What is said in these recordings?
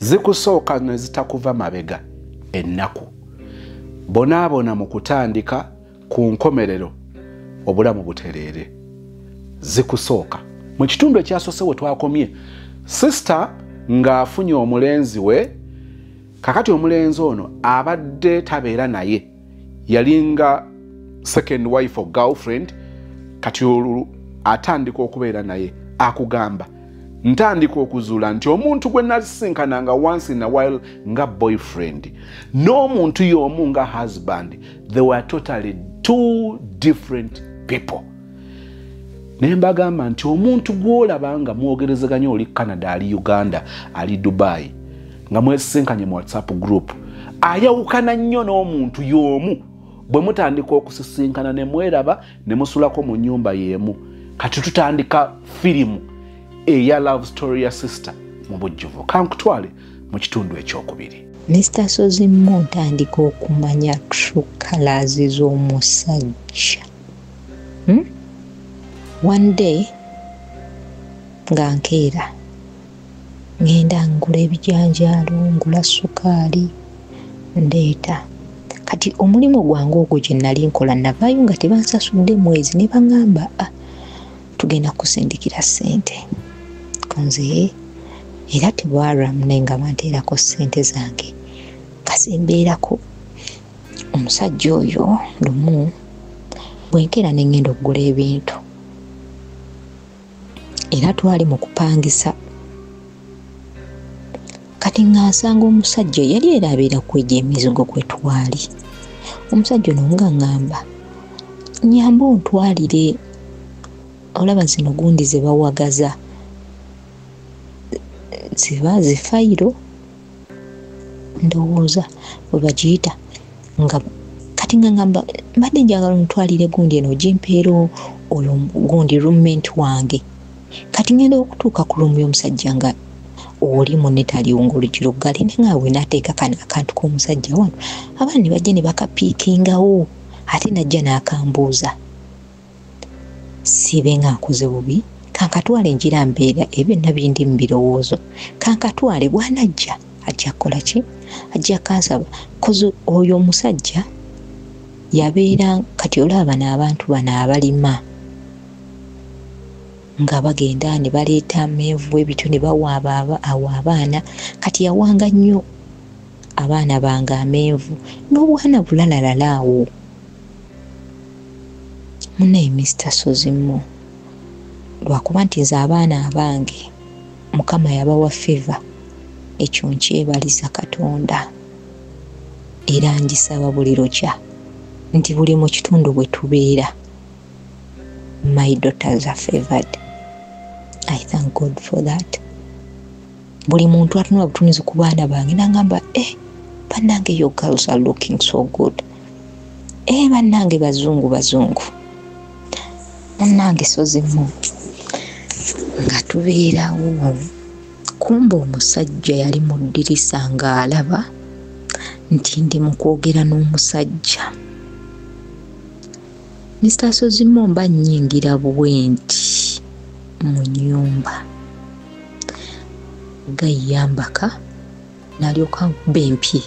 zikusooka ne zitakuva mabega ennaku bonaabona mu kutandika ku nkomerero obulamu butereere zikusooka mu kitundu ekyasoose we twakomye sister ng'afunye omulenzi we kakati omulenzi ono abadde tabeera naye yalinga second wife or girlfriend kati olulu atandika okubeera naye akugamba ntandika okuzuula nti omuntu gwe nasinkananga once in a while nga boyfriend n'omuntu y'omu nga husband, they were totally two different people. Ne mbagamba nti omuntu gw'olaba nga mwogerezeganya oli Canada, ali Uganda, ali Dubai, nga mwesinkanye mu WhatsApp group, ayawukana nnyo n'omuntu y'omu bwe mutandika okusisinkana ne mweraba ne musulako mu nnyumba y'emu. Kati tutandika firimu eya love story ya sister mu bujjuvu. Kankutwale mu kitundu ekyokubiri. Mr. Sozimmo ntandika okumanya true colors z'omusajja. One day nga nkeera ngenda ngula ebijanjaalo, ngula sukaali, ndeeta. Kati omulimu gwange ogwo gye nali nkola navaayo nga tebansasudde mwezi ne baŋŋamba tugenda kusindikira ssente kunze era tebwaramu naye nga banteerako ssente zange kasembeerako. Omusajja oyo lumu bwenkeera ne ngenda okugula ebintu era twali mu kupangisa. Kati ng'asanga omusajja yali era abeera kwejja emizigo kwe twali. Omusajja ono nga ŋŋamba nyamba ontwalire, olaba zino gundi ze bawagaza ziba zifayiro ndowooza bwe bagiyita, nga kati nga ŋŋamba mbadde njagala ontwalire gundi eno gimpeera olwo gundi roommate wange. Kati ngenda okutuuka ku lumu y'omusajja nga oli munne taliwunga olugiro gali nga bwe nateeka kano akantu k'omusajja wano abaana ne bajja ne bakapiikingawo ate najja n'akambuuza. Sibe nga nkoze bubi, kankatwale njira mbeera ebyo nabindi mu birowoozo, kankatwale bw'anajja ajja kukola ki? Ajja kansaba kozi oyo omusajja yabeera kati olaba n'abantu bano abalima nga bagenda ne baleeta amenvu ebityo ne bawa abaana. Kati yawanga nnyo abaana bange amenvu n'obwana bulalalalawo. Munnaye Mr. Sozimmo lwakuba nti nze abaana abange Mukama yabawa favor, ekyo nkyebaliza Katonda era ngisaba buli lukya nti buli mu kitundu bwe tubeera my daughters are favored. I thank God for that. Buli muntu atunula butunizi ku baana bange nangamba bannange your girls are looking so good. Bannange bazungu. Munnange Sozimmo nga tubeerawo kumba omusajja yali mu ddirisa ng'alaba nti ndi mu kwogera n'omusajja. Mr. Sozimmo mba nnyingira bwenti mu nnyumba gayambaka n'alyoka nkuba empye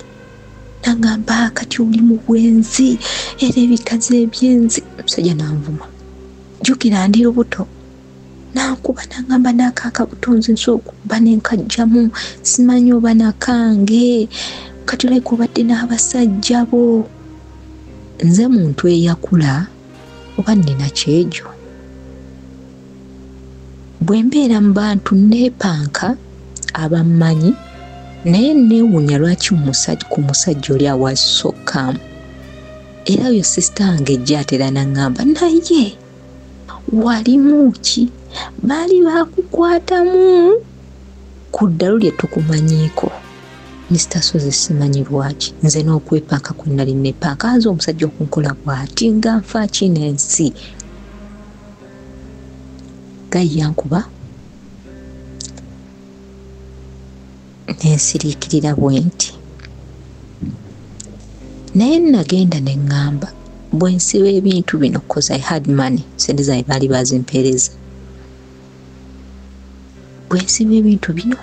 nagamba kati oli mu bwenzi era ebikazi ebyenzi. Omusajja n'anvuma, jjukira ndi lubuto. Nankuba nagamba n'akaaka butonzi nsobola okuba nenkajjamu, simanyi oba nakange kati olabika obadde n'abasajja bo. Nze muntu eyakula oba nnina kyejo. Bwe mbeera mu bantu neepanka abammanyi naye neewuunya lwaki ku musajja oli awasokkamu. Era yo sisita wange ejja atera naŋŋamba naye walimu ki? Baali bakukwatamu ku ddalu lye tukumanyiiko. Mr. Sozi simanyi lwaki nze n'okwepanka kwe nali neepanka nze omusajja okunkola bw'ati nga nfa ki n'ensi. Gayyankuba nensiriikirira bwenti naye nagenda ne ŋŋamba bwe nsiba ebintu bino cause I had money, sente zange baali bazimpeereza. Bwe nsiba ebintu bino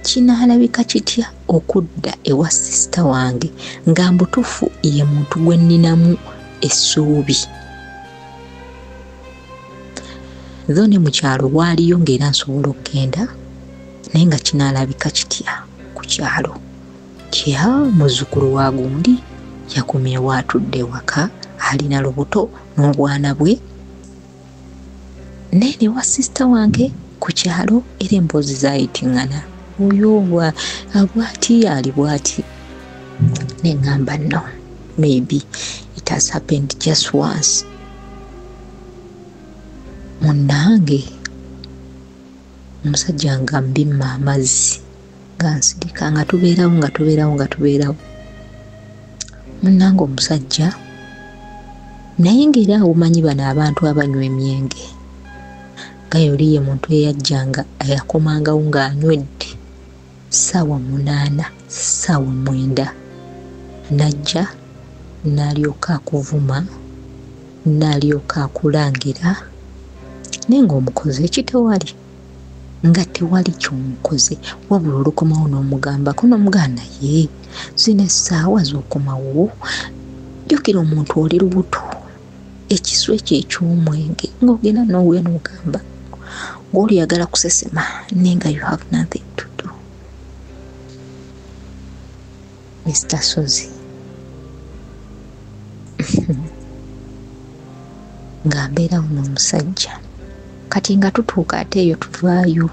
kinaalabika kitya okudda ewa sisita wange nga mbutuufu ye muntu gwe nninamu essuubi. Tho ne mu kyalo waaliyo ng'era nsobola okugenda naye nga kinaalabika kitya ku kyalo. Kya muzzukulu wa gundi yakumye waatudde waka alina lubuto n'obwana bwe. Naye ne wa sisita wange ku kyalo era emboozi zaayitiŋŋana. Oyo bw'ati ali bw'ati. Ne ŋŋamba no, maybe it has happened just once. Munnange omusajja nga mbimma amazzi nga nsirika nga tubeerawo. Munnange omusajja naye ng'era omanyi bano abantu abanywa emyenge nga yoli ye muntu eyajjanga ayakomangawo ng'anywedde ssaawa 8 ssaawa 9 najja n'alyoka akuvuma n'alyoka akulangira naye ng'omukoze ekitewali nga tewali ky'omukoze wabula olukomawo n'omugambako n'omuganda ye zino essaawa z'okomawo jjukira omuntu oli lubuto ekisu ekyo eky'omwenge ng'ogenda n'owuya n'ogamba ng'oli yagala kusesema naye nga you have nothing to do. Mr. Sozi nga mbeerawo n'omusajja kati nga tutuuka ate eyo tuvaayo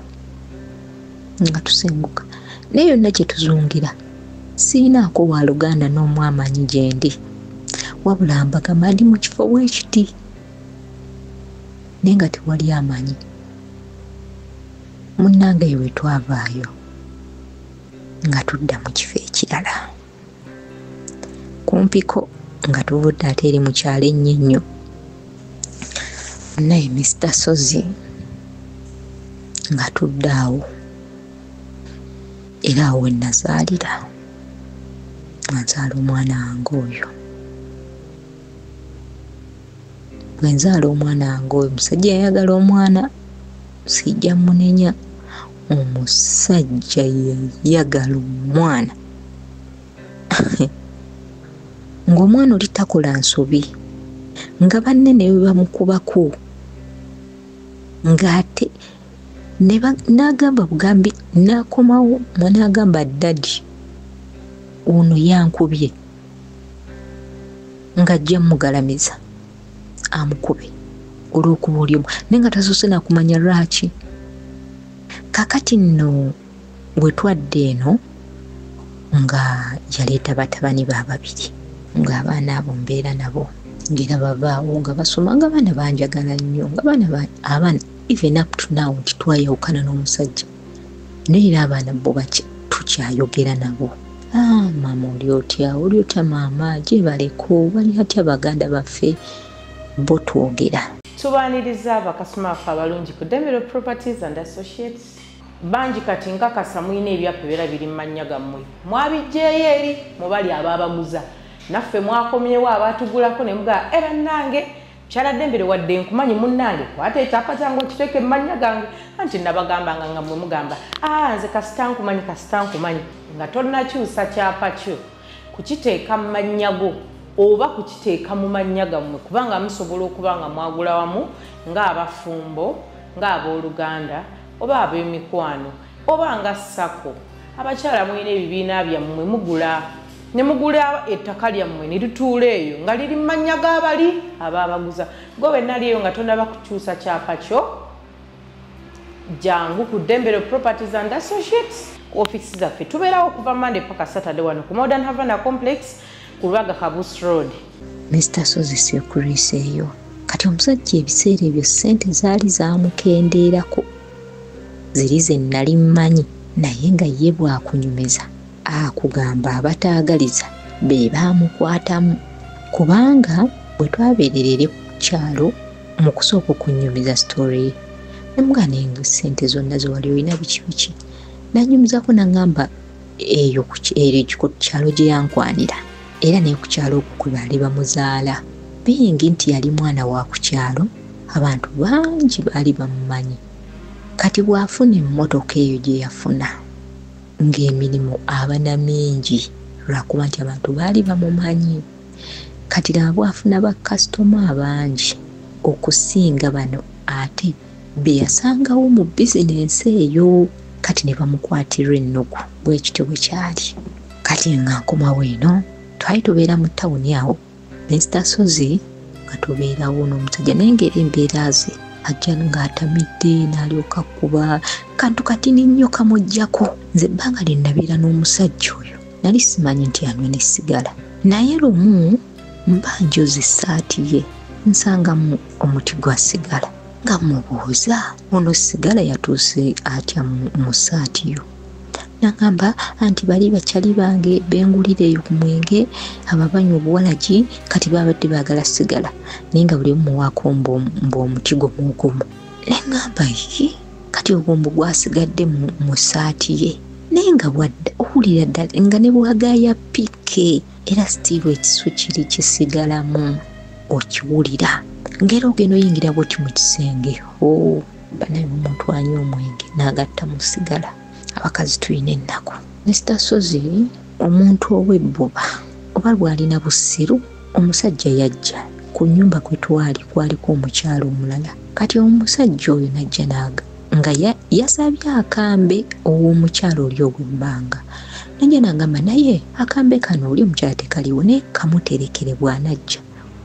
nga tusenguka naye yonna gye tuzungira siinaako wa Luganda n'omu amanyi gye ndi wabula mbagamba ndi mu kifo bwekiti naye nga tewali amanyi. Munnange eyo we twavaayo nga tudda mu kifo ekirala kumpiko nga tuvudde ate eri mu kyalo ennyo. Naye Mr. Sozi nga tudde awo era awo we nazaalira nzaala omwana wange oyo. Bwe nzaala omwana wange oyo musajja yayagala omwana sijja munenya. Omusajja yayagala omwana ng'omwana oli takola nsobi nga banne ne bamukubako ng'ate n'agamba bugambi n'akomawo n'agamba ddadi ono yankubye ng'ajja mugalamiza amukube olw'okuba oli omu naye nga tasoose nakumanya lwaki. Kakati nno bwe twadde eno nga yaleeta batabani ba babiri ng'abaana abo mbeera nabo ng'era babaawo nga basoma nga baana banjagala nnyo nga abaana even up to now nti twayawukana n'omusajja naye era abaana bo tukyayogera nabo. Maama oli otya maama gye baleko bali atya baganda baffe bo twogera. Tubaaniriza bakasoma baffe abalungi ku Dembero Properties and Associates. Banji kati nkakasa mwine ebyapa beera biri mu mannya gammwe mwabijjeeyo eri mubali ababaguza naffe mwakomyewo abatugulako ne mugaa era nange kyala Dembero wadde nkumanyi munnange kwata ekyapa kyange okiteeke mu mannya gange anti nabagambanga nga mmwe mugamba nze kasita nkumanyi nga tonnakyusa kyapa kyo kukiteeka mu mannya go oba kukiteeka mu mannya gammwe kubanga musobola okuba nga mwagula wamu ng'abafumbo ng'abooluganda oba ab'emikwano oba nga ssako abakyala mwine ebibiina byammwe mugula ne mugula ettaka lyammwe ne lituula eyo nga liri mu mannya g'abali abaabaguza gwe wenali eyo nga tonnaba kukyusa kyapa kyo jangu ku Dembero Properties and Associates ku ofisi zaffe tubeerawo okuva Monday paka Saturday wano ku Modern Havana Complex ku Lwaga Kabus Road. Mr. Sozi Security eyo kati omusajja ebiseera ebyo ssente zaali zaamukendeerako ziri ze nnali mmanyi naye nga ye bwakunyumiza akugamba abataagaliza be baamukwatamu kubanga bwe twabeerera ku kyalo mu kusooka okunyumiza story nemugana ssente zonna ze wali olina biki nanyumizako naŋŋamba eyo ku kyalo gye yankwanira era naye ku kyalo okwo kwe baali bamuzaala bingi nti yali mwana wa ku kyalo abantu bangi baali bamumanyi kati bw'afuna emmotoka eyo gye yafuna ng'emirimu abana mingi lwakuba nti abantu baali bamumanyi. Kati laba afuna bakasitoma abangi okusinga bano ate be yasangawo mu bizinensi eyo. Kati ne bamukwatirwa ennugu bwekityo bwe kyali. Kati nga nkomawo eno twali tubeera mu tawuni awo Mr. Sozi nga tubeerawo n'omusajja naye ng'era embeera ze ajja ng'atamidde n'alyoka kuba kantu katini nnyo kamuggyako. Nze ebbanga lye nabeera n'omusajja oyo nali simanyi nti anywa ne sigala, naye lumu mba njoza essaati ye nsangamu omuti gwa sigala nga mubuuza ono sigala yatuuse atya mu ssaati yo. Nagamba anti bali bakyali bange bengulireyo ku mwenge ababanywa obuwalagi kati babadde baagala sigala naye nga buli muwaako omuti gwomugumu. Nengamba kati obwombo gwasigadde mu ssaati ye naye nga bwadda owulira ddala nga ne bwagaya pike era sitiiru ekisu kiri kisigalamu okiwulira ngera ogenda oyingira bwoti mu kisenge banaye omuntu anywa omwenge n'agatta mu sigala. Abakazi tulina ennaku. Mr. Sozi omuntu ow'ebbuba oba lwalina bussiru omusajja yajja ku nnyumba kwe twali kwaliko omukyalo omulala. Kati omusajja oyo najja nga yasabye akambe ow'omukyalo oli ogw'ebbanga. Najja n'agamba naye akambe kano oli omukyala tekaliwo naye kamuterekere bw'anajja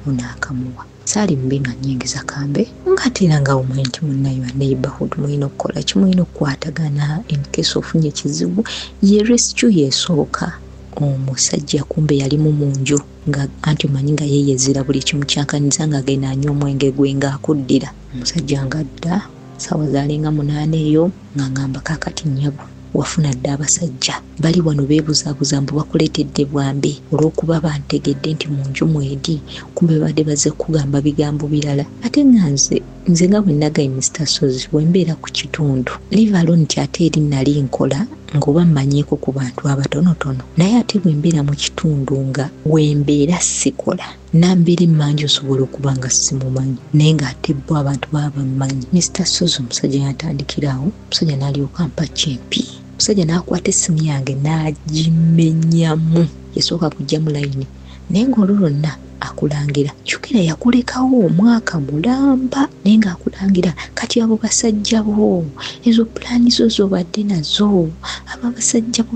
onaakamuwa. Saali mbi nga nnyingiza kambe ng'ateera nga omwe nti munnayo wa neighborhood mulina okukola kimulina okukwatagana in case ofunye ekizibu. Ye rescue yeesooka omusajja kumbe yalimu mu nju nga anti omanyi nga yeeyezera buli kimu kyankaniza ng'agenda anywa omwenge gwe ng'akuddira. Omusajja ng'adda ssaawa zaalinga 8 eyo nga ngamba kaakati nnyabo wafuna dda abasajja bali wano beebuzaabuza mbu bakuleetedde bwambi olw'okuba bantegedde nti mu nju mwedi kumbe badde baze kugamba bigambo birala. Ate nga nze nga bwe nagaye Mr. Sozi wembeera ku kitundu live alone nti ate eri nali nkola ng'oba mmanyiiko ku bantu abatonotono naye ate bwembeera mu kitundu nga wembeera sikola nambeera emmanji osobola okuba nga simumanyi naye ng'ate bo abantu baba bammanyi. Mr. Sozi omusajja yatandikirawo omusajja n'alyoka mpa kyempi. Omusajja n'akwata essimu yange n'agimenyamu yasooka kujja mu layini naye ng'olwo lwonna akulangira kyukira yakulekawo omwaka mulamba naye ng'akulangira kati abo basajja bo ezo pulaani zo zobadde nazo abo basajja bo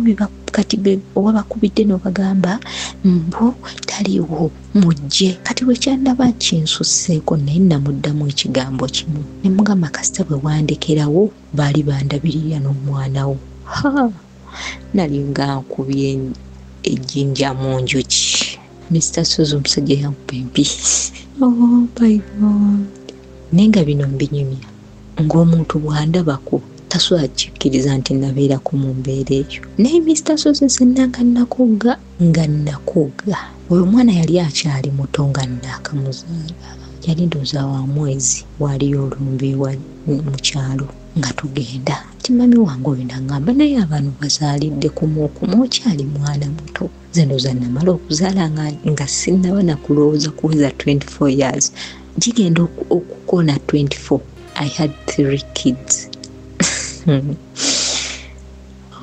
kati oba bakubidde n'obagamba mbo taliwo mujje. Kati wekyandaba kinsusseeko naye namuddamu ekigambo kimu ne mugamba kasita bwe wandekerawo baali bandabirira n'omwana wo. Nali nga nkubye ejjinja mu njuki. Mr. Sozi omusajja yankuba empi. Oh my God. Naye nga bino mbinyumya ng'omuntu bw'andabako tasobola kikkiriza nti nabeerako mu mbeera eyo. Naye Mr. Sozi senna nga nakooga oyo omwana yali akyali muto nga nnakamuzaala yali ndowooza wa mwezi waliyo olumbe mu kyalo nga tugenda ti mami wange oyo nagamba naye abantu bazaalidde kumukumu okyali mwana muto. Nze ndowooza namala okuzaala nga sinnaba nakulowooza kuweza 24 years gigenda okukona 24. I had 3 kids.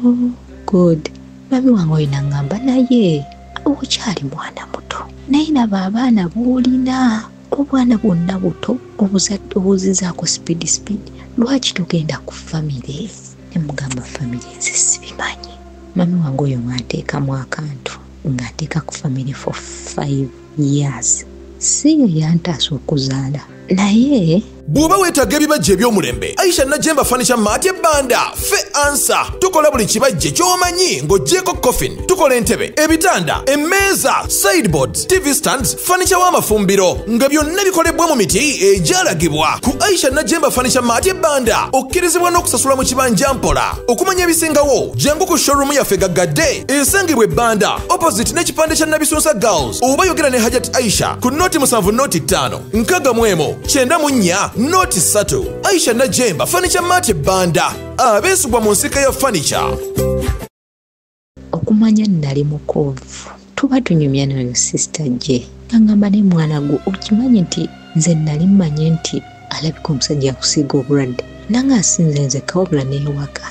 Oh God. Mami wange oyo nagamba naye okyali mwana muto naye naba abaana boolina obwana bwonna buto obuzizaako speed lwaki tugenda ku famire? Ne mugamba famire nze sibimanyi. Mami wange oyo ng'ateekamu akantu ng'ateeka ku famire for 5 years si ye yantaasa okuzaala naye bw'oba weetaaga ebibajje eby'omulembe Aisha Najemba Furniture Mart Banda fe ansa tukola buli kibajje ky'omanyi ng'oggyeko coffin tukola entebe ebitanda emmeeza sideboards TV stands furniture w'amafumbiro nga byonna bikolebwa mu miti egyalagibwa ku Aisha Najemba Furniture Mart Banda okkirizibwa n'okusasula mu kibanja mpola. Okumanya ebisingawo jangu ku showroom yaffe gaggadde esangibwa Banda opposite n'ekipande kya Nabisunsa Girls oba yogera ne Hajat Aisha ku noti 7 noti 5 nkaga mwemo 94 noti 3. Aisha Najemba Furniture Mart Banda abeesibwa mu nsika ya furniture. Okumanya nali mukovu tuba tunyumya n'oyo sister gye ngamba ne mwana gwo okimanyi nti nze nali mmanye nti alabika omusajja akusiiga obulwadde nanga asinze nze kawabula n'ewaka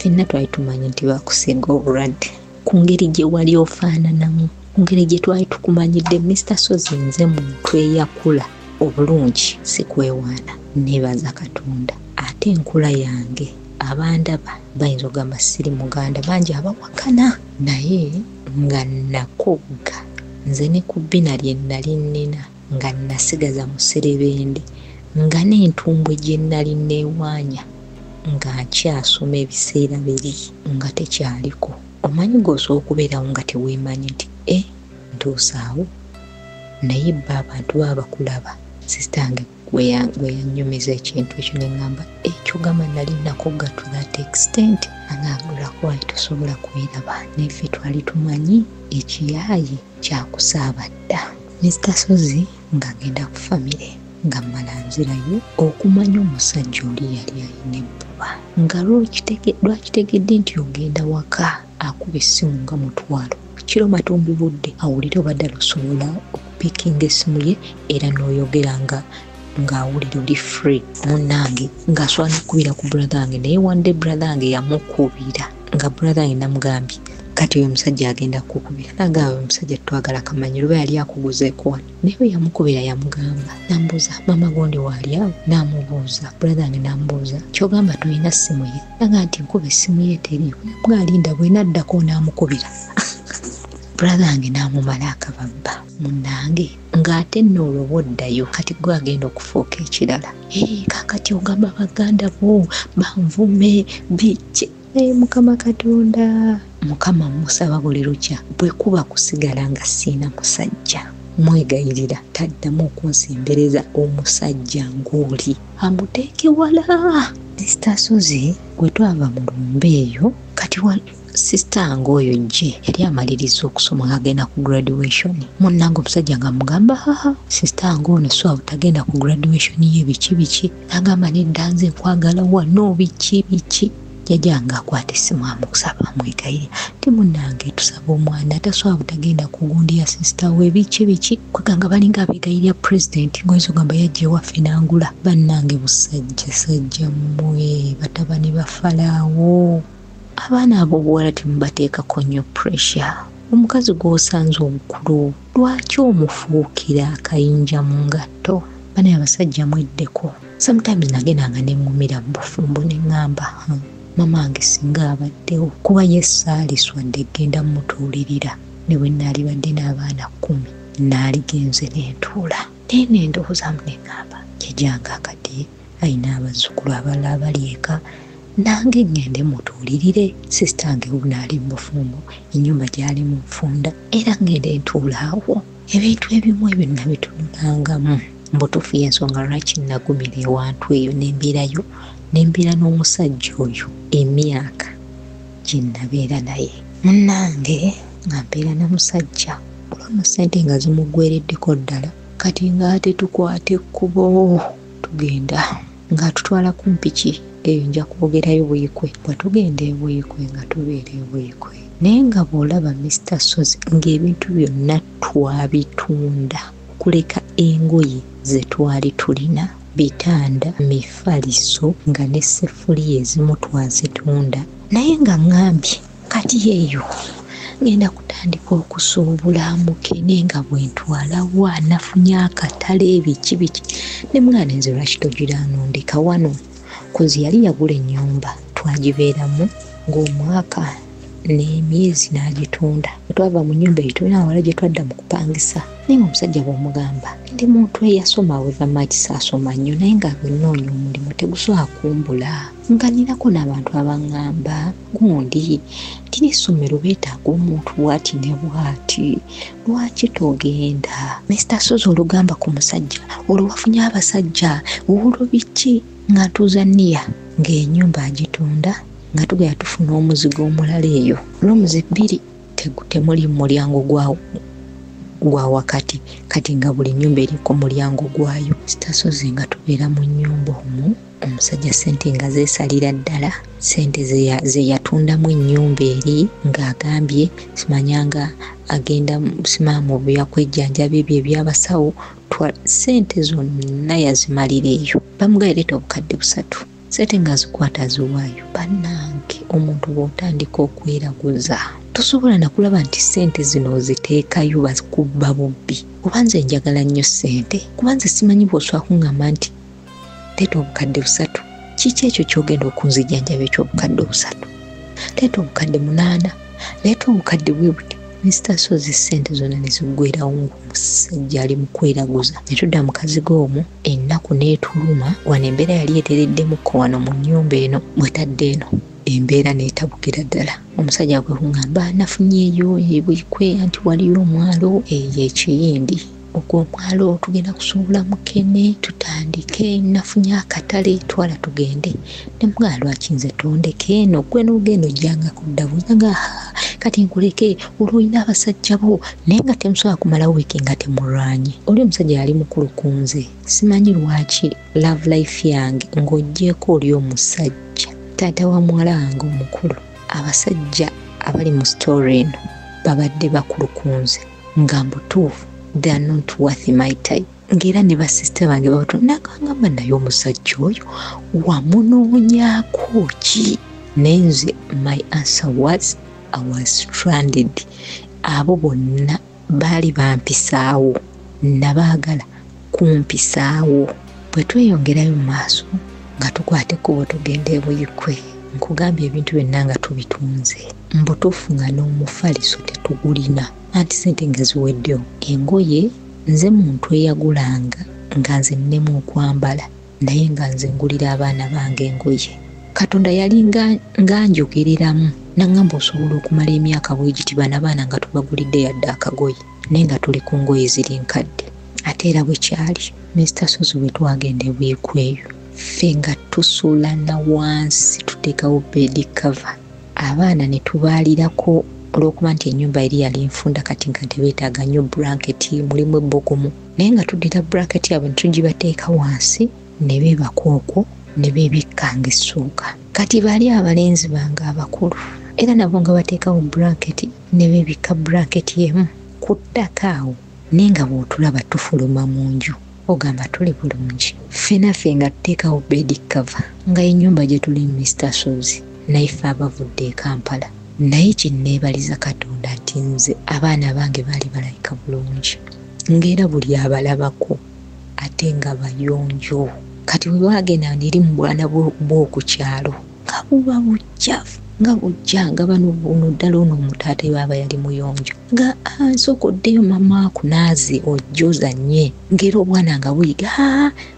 ffenna twali tumanyi nti bakusinga obulwadde ku ngeri gye wali ofaananamu, ku ngeri gye twali tukumanyidde. Mr. Sozi nze muntu eyakula obulungi si kwewaana, neebaza Katonda. Ate enkula yange abandaba bayinza ogamba siri muganda, bangi abawakana, naye nga nakogga nze ne ku bbina lye nali nnina nga nasigaza muserebende, nga n'entumbwe gye nali neewaanya nga nkyasoma ebiseera biri nga tekyaliko. Omanyi gw'osobola okubeerawo nga teweemanyi nti ntuusaawo, naye bba abantu baba bakulaba. Sistange gwe yanyumiza ekintu ekyo neŋŋamba ekyo gamba nali nakogga to that extent angagulako tosobola kwiraba, neffe twali tumanyi ekiyaayi kyakusaabadda. Mr. Sozi ng'agenda ku famire nga mmala nzirayo okumanya omusajja oli yali alina ebbuba, nga lwakitegedde nti ogenda waka akuba essimu nga mutwalo kiro matumbi budde awulire obadde lusobola okupikinga essimu ye era n'oyogera ng'awulire oli free. Munnange ng'aswala okubira ku brother wange, naye wande brother wange yamukubira nga brother wange namugambye kati oyo omusajja agenda kukubira, nagamba oyo omusajja twagala kamanyi luba yali akuguzeeko wano, naye we yamukubira yamugamba. Nambuuza mama gondi waali awo, namubuuza brother wange namubuuza kyogamba tolina ssimu ye, nagamba nti nkuba essimu ye teriiwo, bwalinda bwe naddako namukubira. Brother wange namumala akababba. Munnange ng'ate nno olwo boddayo kati gwe agenda okufuuka ekirala. Kakati ogamba baganda bo banvume biki. Mukama Katonda, Mukama musaba buli lukya bwe kuba kusigala nga siina musajja, mwegayirira taddamu okunsembereza omusajja ng'oli amuteeke wala. Mr. Sozi gwe twava mu lumbe eyo kati sister ngoyo gye yali amaliriza okusoma ng'agenda ku graduation. Munnange omusajja nga mugamba sister ngono so tagenda ku graduation ye biki agamba nedda nze nkwagala wano biki jajanga akwata essimu amusaba amwegayirira nti munnange tusaba omwana taswaba butagenda kugundi ya sister we biki kweganga balinga abegayirira president ngoizo gamba yajje waffe nangula bannange busajja mmwe batabani ba Falaawo. Abaana abo bwala temubateekako nnyo pressure. Omukazi gw'osanze obukulu lwaki omufuukira akayinja mu ngatto? Bana abasajja mweddeko. Sometimes nagendanga ne mmumira mu bufumbo ne ŋŋamba mama wange singa abaddewo kuba Yesu aliswadde genda mutuulirira ne bwe naali badde n'abaana 10 naaligenze n'entuula naye nendowoozamu ne ŋŋamba jajanga akadde ayina abazzukulu abalala abali eka nange ngende mutuulirire. Sistange unaali mu bufumbo ennyumba gyali mu nfunda era ngende ntuulaawo. Ebintu ebimu ebyo nabitunulangamu mbutuufu y'ensonga lwaki nagumira ewantu eyo nembeera n'omusajja oyo emyaka gye nabeera naye. Munnange nga mbeera n'omusajja olw'ono ssente nga zimuggwereddeko ddala kati ng'ate tukwate ekkubo tugenda nga tutwala ku mpiki eyo nja kwogerayo Buyikwe bwe tugenda eBuyikwe nga tubeera eBuyikwe. Naye nga bw'olaba Mr. Sozi ng'ebintu byonna twabitunda kuleka engoye ze twali tulina bitanda mifaliso nga ne ssefuliya ezimu twazitunda, naye nga ŋŋambye kati eyo ngenda kutandika okusuubula mukene nga bwe ntwalawa nafunye akatale biki ne mwana nze lwaki togiranondeka wano kozi yali yagula ennyumba twagibeeramu ng'omwaka n'emyezi n'agitunda. Twava mu nnyumba eyo tulina awala gye twadda mu kupangisa naye omusajja bw'omugamba ndi muntu eyasoma weva maki saasoma nnyo naye nga nnoonya omulimu tegusobola kumbula nga ninako n'abantu abaŋŋamba gundi tina essomero beetaaga omuntu bw'ati ne bw'ati lwaki togenda? Mr. Sozi olugamba ku musajja olwo wafunye abasajja olwo biki nga tuzanniya ng'ennyumba agitunda nga tugenda tufuna omuzigo omulala eyo loomuzi 2 temuli mulyango gwa wakati kati nga buli nnyumba eriko mulyango gwayo. Mr. Sozi nga tubeera mu nnyumba omwo omusajja ssente nga zeesalira ddala ssente ze yatundamu ennyumba eri ng'agambye simanyanga agenda simaamu byakwejjanjaba ebyo ebyabasawo ssente zonna yazimalira eyo. Bamugayireta obukadde 3 sente nga zikwata ziwaayo. Bannange omuntu bw'otandika okweraguza tosobola nakulaba nti sente zino oziteekayo bazikuba bubbi. Oba nze njagala nnyo sente kuba nze simanyi bw'osooka kuŋŋamba nti leeta obukadde 3 kiki ekyo kyogenda okunzijanjaba eky'obukadde 3 leeta obukadde 8 leeta obukadde bwe buti. Mr. Sozi sente zonna ne ziggwerawo ng'omusajja ali mu kweraguza. Ne tudda mu kazigo omwo ennaku n'etuluma wano embeera yali etereddemukko wano mu nnyumba eno bwetadde eno embeera n'etabukira ddala. Omusajja gwe kuŋŋamba nafunyeeyo ebwikwe anti waliyo omwalo eyo ekiyindi ogwo omwalo tugenda kusuubula mukene tutandike nafunye akatale twala tugende. Ne mugala lwaki nze tondeke eno gwe n'ogenda ojjanga kudda bunyanga kati nkuleke olwoyina abasajja bo naye nga temusobola kumalawo wiiki nga temulwanye. Oli omusajja yali mukulu ku nze simanyi lwaki love life yange ng'oggyeko oli omusajja taata wa muwala wange omukulu. Abasajja abali mu story eno babadde bakulu ku nze nga mbutuufu they are not worth my time. Ngera ne basista bange batunagamba naye omusajja oyo wamunoonyaako ki? Nenze my answer was I was stranded. Abo bonna baali bampisaawo nabaagala kumpisaawo. Bwe tweyongerayo mu maaso nga tukwate kubo tugenda ebuyikwe nkugambye ebintu byonna nga tubitunze mbutuufu nga n'omufaliso tetugulina anti sente nga ziweddewo. Engoye nze muntu eyagulanga nga nze nnemu okwambala naye nga nze ngulira abaana bange engoye. Katonda yali nga njogeramu nangamba osobola okumala emyaka bwe giti bana baana nga tubagulidde yadde akagoye naye nga tuli ku ngoye ziri nkadde. Ate era bwe kyali Mr. Sozi bwe twagenda ebwekweyo ffe nga tusuula na wansi tuteekawo bed cover. Abaana ne tubaalirako olw'okuba nti ennyumba eri yali nfunda kati nga tebeetaaga nnyo blanketi mulimu ebbogomu naye nga tuddira blanketi yabwe ne tugibateeka wansi ne beebaka okwo ne beebikkanga essuuka. Kati baali abalenzi bange abakulu era nabo nga bateekawo blanketi ne beebikka blanketi emu ku ttaka awo naye nga bw'otulaba tufuluma mu nju ogamba tuli bulungi. Ffenaffe nga tuteekawo bed cover nga ennyumba gye tuli Mr. Sozi naye ffe abavudde e Kampala. Naye kinneebaliza Katonda nti nze abaana bange baali balayika bulungi ng'era buli abalabako ate nga bayonjo. Kati bwe bagenda neri mu bwana bw'oku kyalo nga buba bujjavu nga bujjanga bano buno ddala ono omutaate baaba yali muyonjo nga nsooka oddeyo mama kunaazi ojjoza nnye ng'era obwana nga buyiga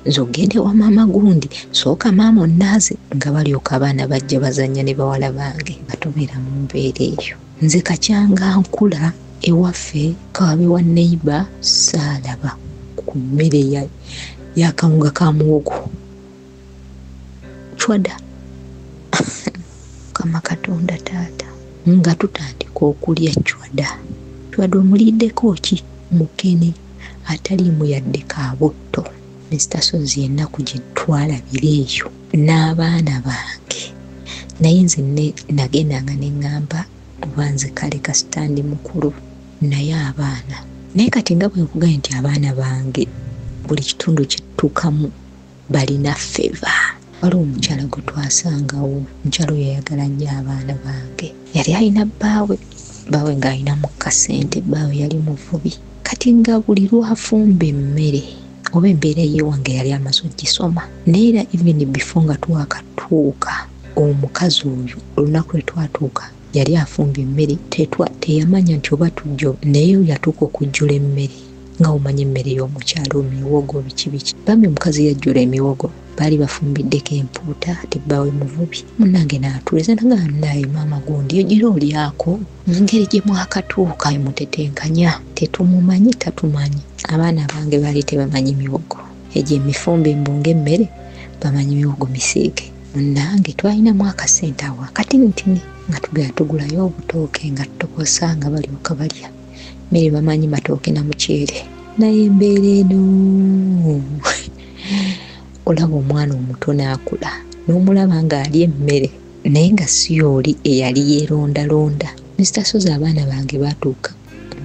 nze ogende wa maama gundi sooka maama onnaazi nga balyoka abaana bajja bazannya ne bawala bange nga tubeera mu mbeera eyo. Nze kakyanga nkula ewaffe kawabe wa neighbor saalaba ku mmere yakawunga ka muwogo chwada kama Katonda taata nga tutandika okulya chwada omuliddeko ki mukene ataliimu yadde kabotto. Mr. Sozi ennaku gye twalabira eyo n'abaana bange naye nze nagendanga ne ŋŋamba oba nze kale kasitandi mukulu naye abaana naye kati nga bwe nkugambye nti abaana bange buli kitundu kyetutuukamu balina feva. Waliwo omukyala gwe twasangawo omukyala oyo yayagala nnyo abaana bange yali alina bbaawe ng'alinamu kasente bbaawe yali muvubi kati nga buli lwafumba emmere oba embeera y'ewange yali amaze ogisoma naye era even before nga twakatuuka omukazi oyo olunaku lwe twatuuka yali afumba emmere teyamanya nti oba tujjo naye yatuuka okujjula emmere nga omanya emmere y'omukyalo miwogo biki bambi omukazi yajjula emiwogo baali bafumbiddeko empuuta ati bbaawe muvubi munnange n'atuliza nagamba naye maama gundi ogira olyako ngeri gye mwakatuuka emutetenkanya tetumumanyi tatumanyi. Abaana bange baali tebamanyi miwogo egyo emifumbo embunga emmere bamanyi miwogo misiike. Munnange twalinamu akasente awo akatini nga tugenda tugulayo obutooke nga tutokosa nga balyoka balya mmere bamanyi matooke na muceere naye embeera eno olaba omwana omuto n'akula n'omulaba ng'alya emmere naye nga si oli eyali yeerondalonda. Mr. Sozi abaana bange baatuuka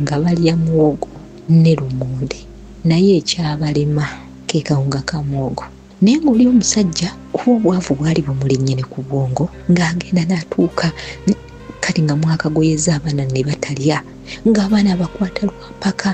nga balya muwogo ne lumonde naye ekyabalema ke kawunga ka muwogo naye ng'oli omusajja kuba obwavu bwali bumulinnye ne ku bwongo ng'agenda n'atuuka kati nga mwakagoyeza abaana ne batalya ng'abaana abakwata lwampaka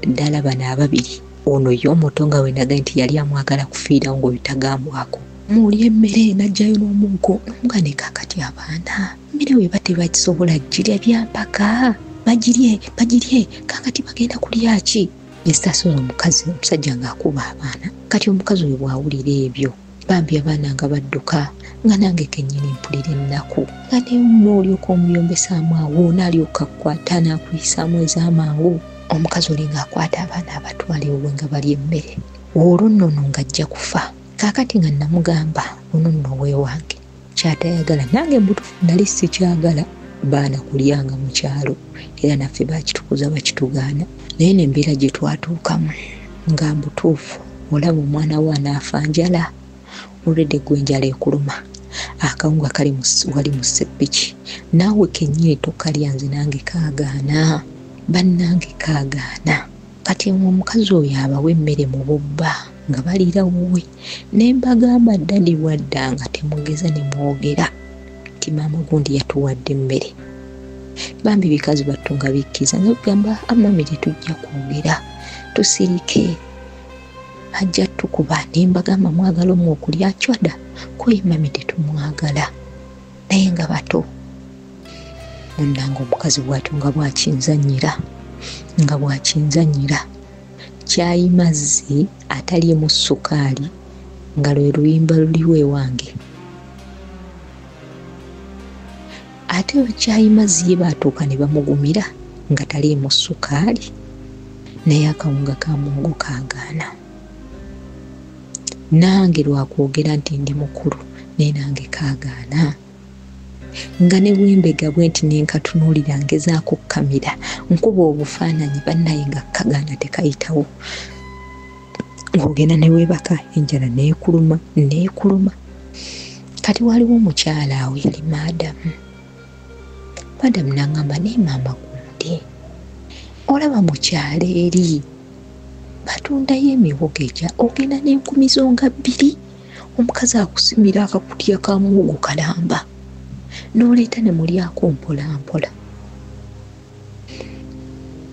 ddala bano ababiri ono y'omuto nga wendaga nti yali amwagala kufiira ng'oyo tagambwako mulya emmere najjayo n'omugo n'omuga ne kaakati abaana mmere we batebakisobola girya byampaka bagirye kaakati bagenda kulya ki nesitasobola omusajja ng'akuba abaana kati omukazi oyo bw'awulira ebyo bambi abaana nga badduka nga nange kennyini mpulira ennaku nga n'olyoka omuyombesaamu awo n'alyoka kukwata n'akuyisaamu ez'amangu omukazi oli ng'akwata abaana abatwala ewe nga balya emmere olwo nnono ng'ajja kufa kaakati nga namugamba ono nno weewange kyatayagala nange mbutufu nali sikyagala baana kulyanga mu kyalo era naffe bakitukuza bakitugaana naye n'embeera gye twatuukamu nga mbutuufu olaba omwana we anaafa njala olwedde gwe enjala ekuluma akawunga wali mu seppiki naawe kennyini tokalya nze nange kaagaana bannange kaagaana kati omukazi oyo abawa emmere mu bubba nga baliira wuwe ne mbagamba ddali wadda nga temugeza ne mwogera nti maama gundi yatuwadde emmere bambi bikazi battu nga bikkiza nga bigamba amami tetujja kwogera tusirike ajja tukuba ne mbagamba mwagala omu okulya cwada kuye mami tetumwagala naye nga bato munnanga omukazi bw'atyo nga bwakinzannyira kyayi mazzi ataliimu ssukaali nga lwe luyimba luliwo ewange ate kyayi mazzi ye baatuuka ne bamugumira nga taliimu ssukaali naye akawunga ka muwogo kaagaana nange lwakwogera nti ndi mukulu naye nange kaagaana nga ne bwembega bwe nti nenkatunuulira ngezaako kukamira nkuba obufaananyi bannaye nga kagaana tekayitawo ng'ogenda ne weebaka enjala neekuluma kati waliwo omukyala awo yali maadamu n'aŋŋamba naye maama gundi olaba mukyala eri batundayo emiwogo egya ogenda n'enkumi zo nga 2 omukazi akusimira akakutya ka muwogo kalamba n'oleeta ne mulyako mpolampola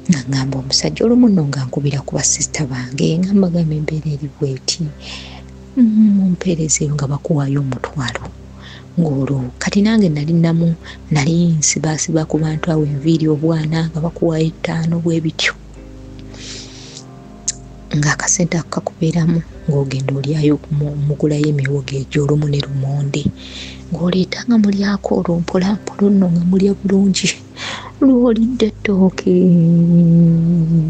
nga ŋŋamba omusajja olumu nno nga nkubira ku basisita bange nga mbagamba embeera eri bweti mumpeerezeeyo nga bakuwaayo omutwalo ng'olwo kati nange nali nsibaasiba ku bantu awo enviiri obwana nga bakuwaayo 5 bwe bityo ng'akasente ako kakubeeramu ng'ogenda olyayo mugulayo emiwogo egyo olumu ne lumonde ng'oleetanga mulyako olwo mpolampola nno nga mulya bulungi lw'olidde ettooke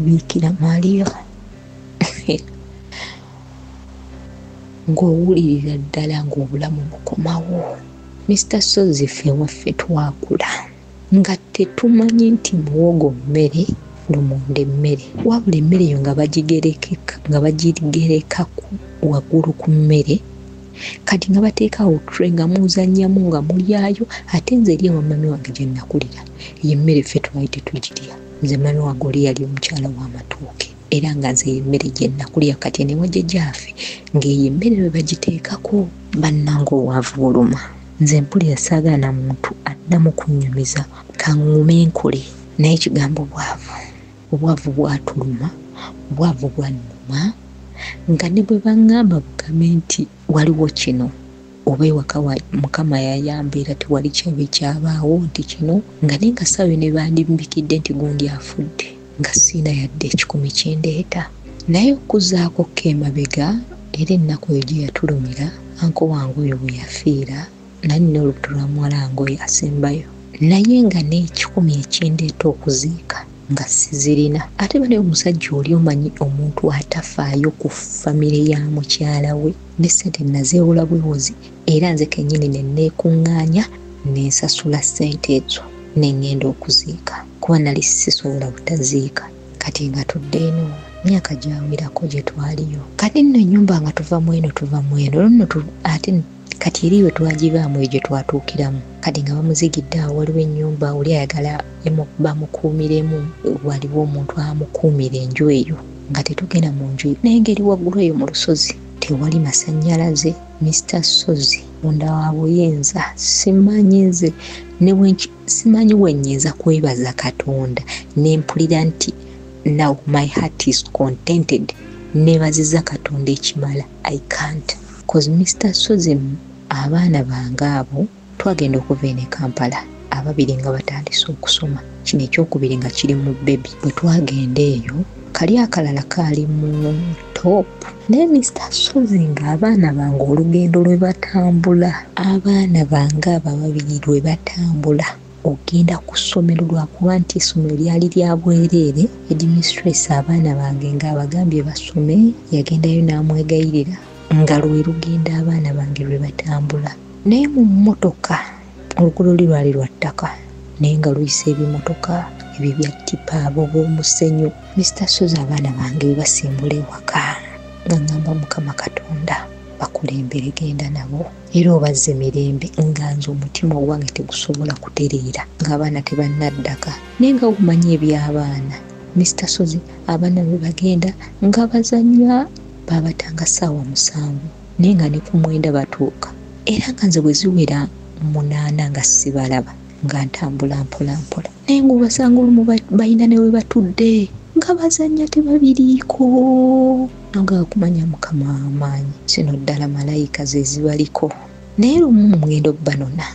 biikira Maria ng'owulirira ddala ng'obulamu bukomawo Mr. Sozi ffe waffe twakula nga tetumanyi nti muwogo mmere lumonde mmere wabula emmere eyo nga bagigereka waggulu ku mmere kati nga bateekawo tray nga muzannyamu nga mulyayo ate nze eri ewa mami wange gye nnakulira ye mmere ffe twali tetugirya nze mami wange oli yali omukyala w'amatooke era nga nze emmere gye nnakulya kati ne wajja gyaffe ng'eyo emmere bwe bagiteekako bannanga obwavu buluma nze mpulira saagaana muntu addamu kunnyumiza kaŋŋume nkole naye ekigambo obwavu bwatuluma obwavu bwannuma nga ne bwe baŋŋamba bugambe nti waliwo kino oba ewaka mukama yayamba era tewali kyabe kyabaawo nti kino nga naye nga saawe ne bandimbikidde nti gundi afudde nga siina yadde 10 kyendeeta naye okuzaako k'emabega era ennaku eyo gye yatulumira anko wange oyo bwe yafiira nali n'olubuto lwa muwalange oyo asembayo naye nga n'ekikumi ekyendeeta okuziika nga sizirina ate bane omusajja oli omanyi omuntu atafaayo ku famire ya mukyala we ne ssente nazeewola bwewozi era nze kennyini ne neekuŋŋaanya nensasula ssente ezo neŋŋenda okuziika kuba nali sisobola butaziika kati nga tudde eno myaka gyawerako gye twaliyo kati nno ennyumba nga tuva mu eno nno ate kati eri we twagibaamu eyo gye twatuukiramu kati nga bamuzigidde awo waliwo ennyumba oli ayagala bamukuumiremu waliwo omuntu amukuumira enju eyo nga tetugenda mu nju naye ngeri waggulu eyo mu lusozi tewali masannyalaze. Mr. Sozi munda wa buyinza simanyi nze simanyi wennyinza kwebaza Katonda nempulira nti now my heart is contented nebaziza Katonda ekimala. I can't cause Mr. Sozi abaana bange abo twagenda okuva ene Kampala ababiri nga batandise okusoma, kino ekyokubiri nga kiri mu bebi. Bwe twagenda eyo kali akalala kaali mu top naye Mr. Sozi nga abaana bange olugendo lwe batambula, abaana bange ababiri lwe batambula ogenda ku ssomero lwakuba nti essomero lyali lya bwereere. Headmistress abaana bange nga abagambye basome yagendayo n'amwegayirira nga lwe lugenda abaana bange lwe batambula. Naye mu mmotoka oluguudo lwali lwa ttaka naye nga luyisa ebimotoka ebyo bya tipa abo b'omusenyu. Mr. Sozi abaana bange bwe basimbula ewaka nga ngamba Mukama Katonda bakulembere genda nabo era obazze mirembe, nga nze omutima gwange tegusobola kutereera ng'abaana tebannaddaka. Naye nga okumanya eby'abaana Mr. Sozi abaana bwe bagenda nga bazannya babatanga ssaawa 7 naye nga ne ku 9 batuuka, era nga nze bwe ziwera 8 nga sibalaba nga ntambula mpola mpola. Naye ng'obasanga olumu balina ne we batudde nga bazannya tebabiriiko, nga kumanya Mukama amaanyi sino ddala malayika ze zibaliko. Naye lumu mu ngendo banona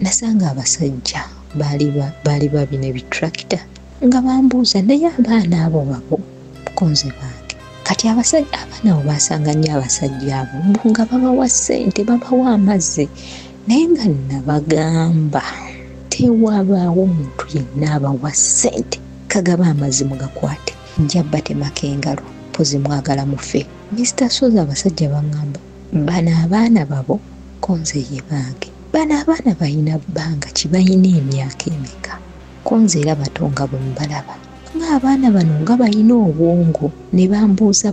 nasanga abasajja baali babina ebitrakita nga bambuuza naye abaana abo babo mukonze bange. Kati abaana abo basanga nnyo abasajja abo nga babawa ssente babawa amazzi, naye nga nabagamba tewabaawo muntu yenna abawa ssente kagaba amazzi mugakwate nja batemako engalo pozi mwagala mufe. Mr. Sozi abasajja baŋŋamba bano abaana babo konze ye bange, bano abaana balina bbanga kibalina emyaka emeka konze era batonga bwe mbalaba ng'abaana bano nga balina obwongo. Ne bambuuza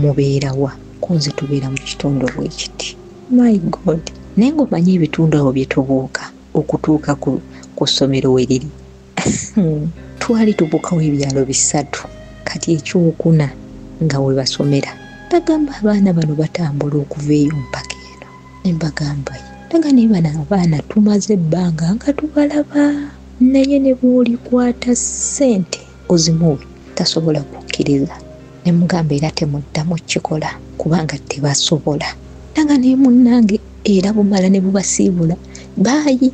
mubeerawa konze tubeera mu kitundu bwekiti. My God, naye ng'omanyi ebitundu awo bye tubuuka okutuuka ku ssomero we liri twali tubuukawo ebyalo 3 kati ekyokuna nga we basomera. Nagamba abaana bano batambula okuva eyo mpaka eno ne mbagamba naga ne bano abaana tumaze ebbanga nga tubalaba, naye ne bw'olikwata ssente ozimuwe tasobola kukkiriza. Ne mugamba era temuddamu kikola kubanga tebasobola. Naga ne munnange era bumala ne bubasiibula baayi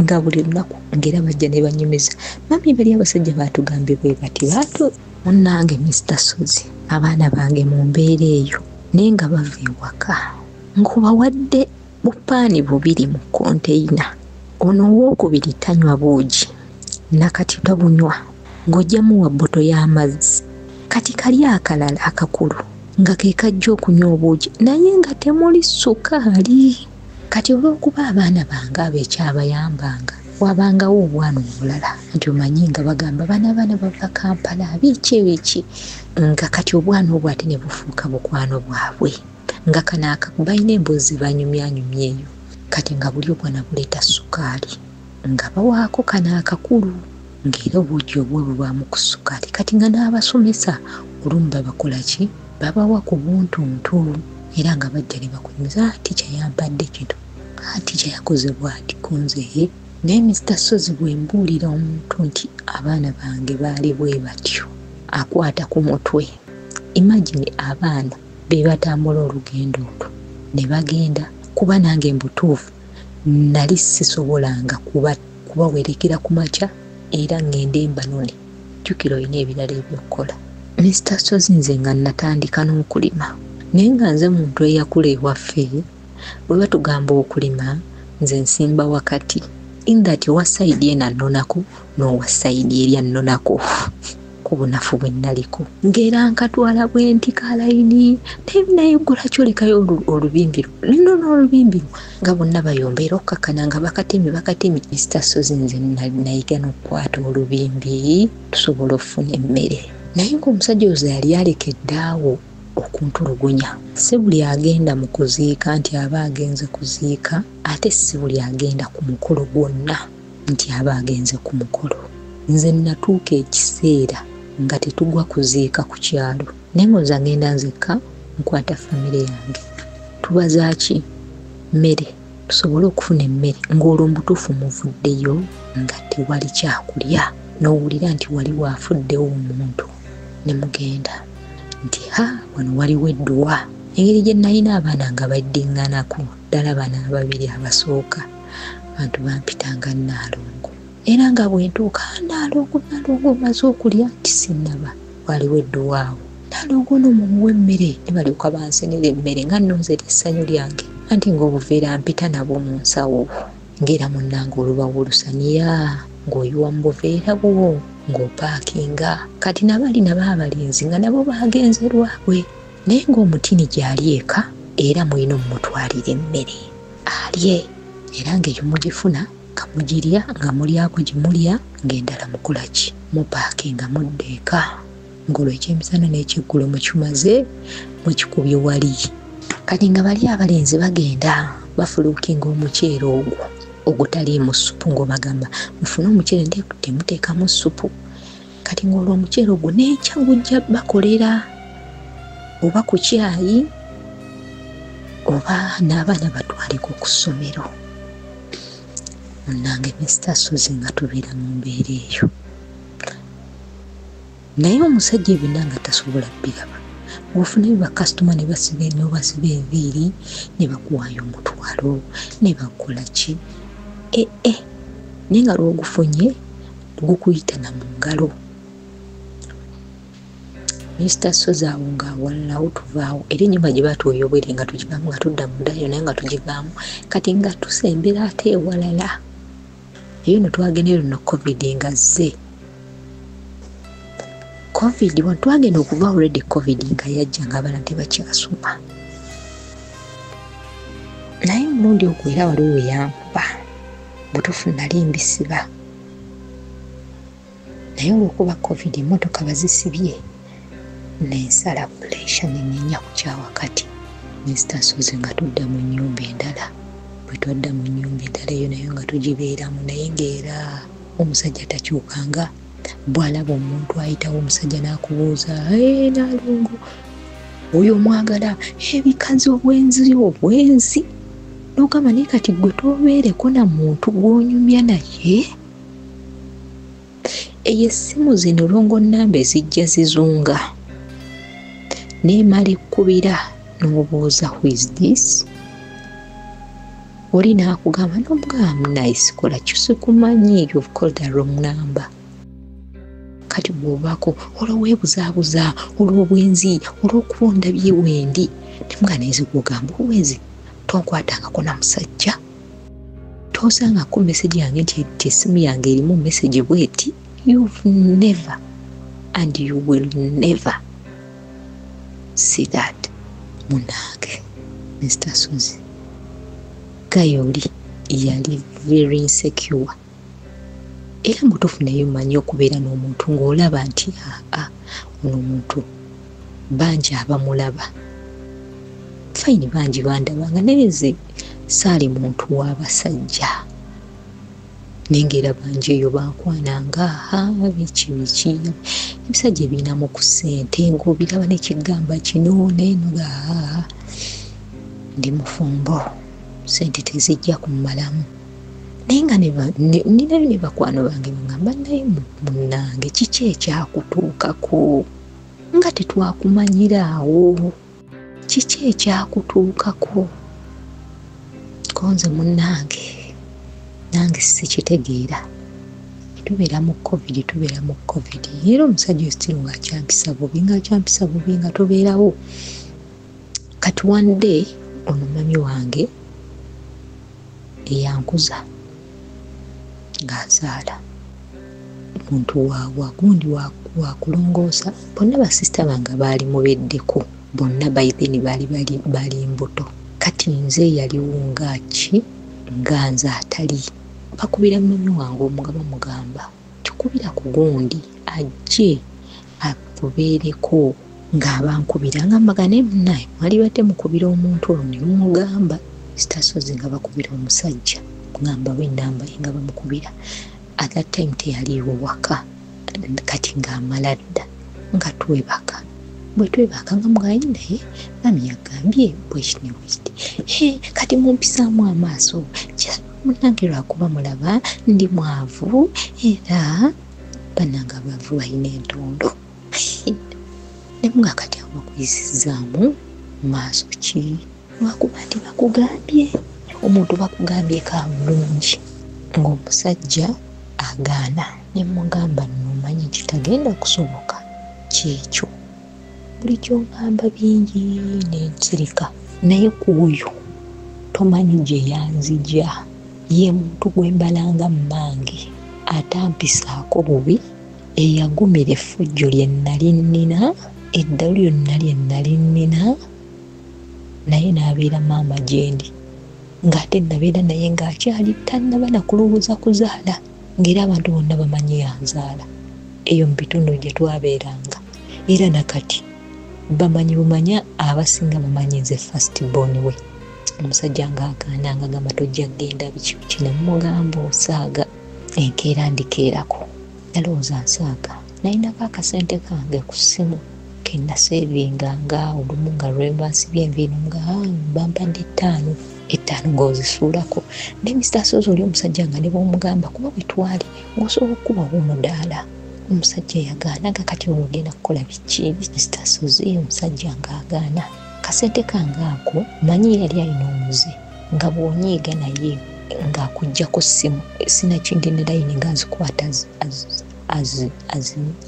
nga buli lunaku ngera bajja ne banyumiza. Mami bali abasajja baatugambye bwe bati baatu munnange Mr. Sozi abaana bange mu mbeera eyo naye nga bava ewaka nkubawadde bupaani 2 mu konteyina, ono owookubiri tanywa buugi nakati tabunywa ng'ojjamu wa bboto y'amazzi, kati kali akalala akakulu nga ke kajja okunywa obuugi naye nga temuli sukaali. Kati olw'okuba abaana bange ab'ekyabayambanga wabangawo obwana obulala nti omanyi nga bagamba bano abaana bava Kampala biki nga kati obwana obwo ate ne bufuuka bukwano bwabwe nga kanaaka balina embuzi banyumyanyumya eyo, kati nga buli obwana buleeta sukaali nga bawaako kanaakakulu ng'era obuugi obwo bubwamu ku sukaali. Kati nga n'abasomesa olumu babakola ki babawa ku buntuntu era nga bajja ne bakunyumiza tica yambadde kino tica yakoze bw'ati kunze. Naye Mr. Sozi bwe mbuulira omuntu nti abaana bange baali bwe batyo akwata ku mutwe. Imagine abaana be batambula olugendo olwo ne bagenda kuba nange mbutuufu nali sisobolanga kubawerekera ku makya era ngende embanone jjukira olina ebirala ebyokukola. Mr. Sozi nze nga natandika n'okulima naye nga nze muntu eyakula ewaffe bwe batugamba okulima nze nsimba wakati in that owa saidi ena nnonako n'owa saidi eri annonako ku bunafu bwe naliko ng'era nkatwala bwe nti kalayini nayeggula kyolekayo olubimbiru lino n'olubimbiru nga bonna bayombeera okukakkana nga bakatemi. Mr. Sozi nze nayiga n'okukwata olubimbi tusobola okufuna emmere. Naye ng'omusajja oyo yali alekedde awo okuntulugunya. Si buli agenda mu kuziika nti aba agenze kuziika, ate si buli agenda ku mukolo gwonna nti aba agenze ku mukolo. Nze natuuka ekiseera nga tetugwa kuziika ku kyalo naye ng'oza ngenda nzekka nkwata famire yange tubaza ki mmere tusobole okufuna emmere ng'olwo mbutuufu muvuddeyo nga tewali kyakulya n'owulira nti wali waafuddewo omuntu ne mugenda nti wano waliwo edduwa. Engeri gye nalina abaana nga baddiŋŋanako ddala bana ababiri abasooka abantu bampitanga Naalongo era nga bwe ntuuka Naalongo omaze okulya nti sinnaba waliwo edduwaawo Naalongo n'omumuwa emmere ne balyoka bansenera emmere nga nnonzera essanyu lyange anti ng'obuveera mpita nabwo mu nsawo ng'era munnange olubawo olusaniya ng'oyiwa mu buveera bwo ng'opaakinga kati nabali nabo abalinzi nga nabo baagenze lwabwe naye ng'omutini gy'ali eka era mulina omumutwalira emmere alye era ng'eyo mugifuna nga mugirya nga mulyako gye mulya ng'endala mukolaki mupaakinga mudda eka ng'olwo ekyemisana n'ekyeggulo mukimaze mukikubye wali kati nga bali abalenzi bagenda bafuluukinga omuceere ogwo ogutaliimu ssupu ng'obagamba mufune omuceere temuteekamu ssupu kati ng'olwo omuceere ogwo n'enkya gujja bakolera oba ku kyayi oba n'abaana batwalika ku ssomero. Munnange Mr. Suzy nga tubeera mu mbeera eyo naye omusajja ebina nga tasobola biraba ofunayo bakasitoma ne basiba enviiri ne bakuwaayo omutwalo ne bakola ki naye nga lw'ogufunye gukuyita na mu ngalo. Mr. Suzy awo ng'awalalawo tuvaawo era ennyumba gye batuyobwere nga tugivaamu nga tudda mudayo naye nga tugivaamu kati nga tusembera ate ewalala eyo no twagendeyo no covid nga zze covid twagenda okuva already covid nga yajja nga abaana tebakyasoma naye omulundi ogwo era waliwo weyankuba butuufu nali mbisiba naye olw'okuba covid emmotoka bazisibye nensala pressure nenenya ku kyawakati. Mr. Suzy nga tudda mu nnyumba endala bwe twadda mu nnyumba endala eyo nayo nga tugibeeramu naye ng'era omusajja takyukanga bw'alaba omuntu ayitawo omusajja n'akubuuza Naalongo oyo omwagala ebikazi obwenzi n'ogamba naye kati gwe tobeereko na muntu gw'onyumya naye eyo essimu zino longo nnamba ezijja zizunga n'emala ekkubira n'obuuza who is this oli n'akugamba n'omugamba nice kola kisikumanyi you've called the wrong number kati bw'obaako olw'oweebuzaabuza olw'obwenzi olw'okubonda byewendi temuganaiza kugamba obwenzi tonkwatangako na musajja tosangako meseji yange nti essimu yange erimu meseji bweti you've never and you will never see that. Munange Mr. Suzy Kayoli yali very insecure era mutuufu naye manyi okubeera n'omuntu ng'olaba nti ono omuntu bangi abamulaba fayini bangi bandabanga naye nze saali muntu w'abasajja nengera bangi eyo bankwananga biki ebisajja ebinamu ku ssente ng'obiraba nekigamba kino nenoga ndi mufumbo ssente tezijja kummalamu naye nga ninayo ne bakwano bange bagamba naye munnange kiki ekyakutuukako nga tetwakumanyiraawo kiki ekyakutuukako konze munnange nange sikitegeera tubeera mu covid era omusajja ositiri ng'akyampisa bubi nga tubeerawo kati one day ono mami wange eyankuza ng'azaala omuntu wagundi wakulongoosa bonna basisita bange baali mubeddeko bonna baitheni baali mbuto kati nze yaliwo ngaki nga nze atali bakubira mami wange omugaba mugamba tukubira ku gundi ajje akubeereko ng'abankubira nga mbagane munaye mwali badde mukubira omuntu olwo ne mumugamba sitasozi nga bakubira omusajja kugamba w'ennamba ye nga bamukubira at that time teyaliiwo waka kati ng'amala dda nga twebaka bwe twebakanga mugayi naye mami yagambye bwekiti bwekiti kati mumpisaamu amaaso munange lwakuba mulaba ndi mwavu era bananga bavu balina entondo ne munga kati abo bakuyisizaamu maaso ki lwakuba nti bakugambye omuntu bakugambye kamulungi ng'omusajja agaana ne mugamba nomanyi kitagenda kusoboka kyekyo buli kyogamba bingi nensirika naye kuoyo tomanyi gye yanzija ye muntu gwe mbalanga mmange atampisaako bubi eyagumira effujjo lye nnali nnina eddalu lyonna lye nnali nnina naye n'abeera maama gyendi ng'ate nabeera naye ng'akyali tannaba nakulowooza kuzaala ng'era abantu bonna bamanyi yanzaala eyo mu bitundu gye twabeeranga era nakati bamanyi bumanya abasinga bamanyi nze first born we omusajja ng'agaana ng'agamba tojja kgenda biki nemugamba osaaga enkeera ndikeerako nalowooza nsaaga nayinako akasente kange ku ssimu kenaseevinganga olumu nga lwembasibye enviino nga bampadde ettaano ng'ozisuulako ne Mr. Sozo oli omusajja nga ne bwomugamba kuba bwe twali ng'osobola okukubawo omudaala omusajja yagaanaga kati olwogenda kukola biki Mr. Sozo omusajja ng'agaana kasente kange ako manyi yali alina omuze nga bw'onyiiga naye ng'akujja ku ssimu sinakindi ne layini ng'azikwata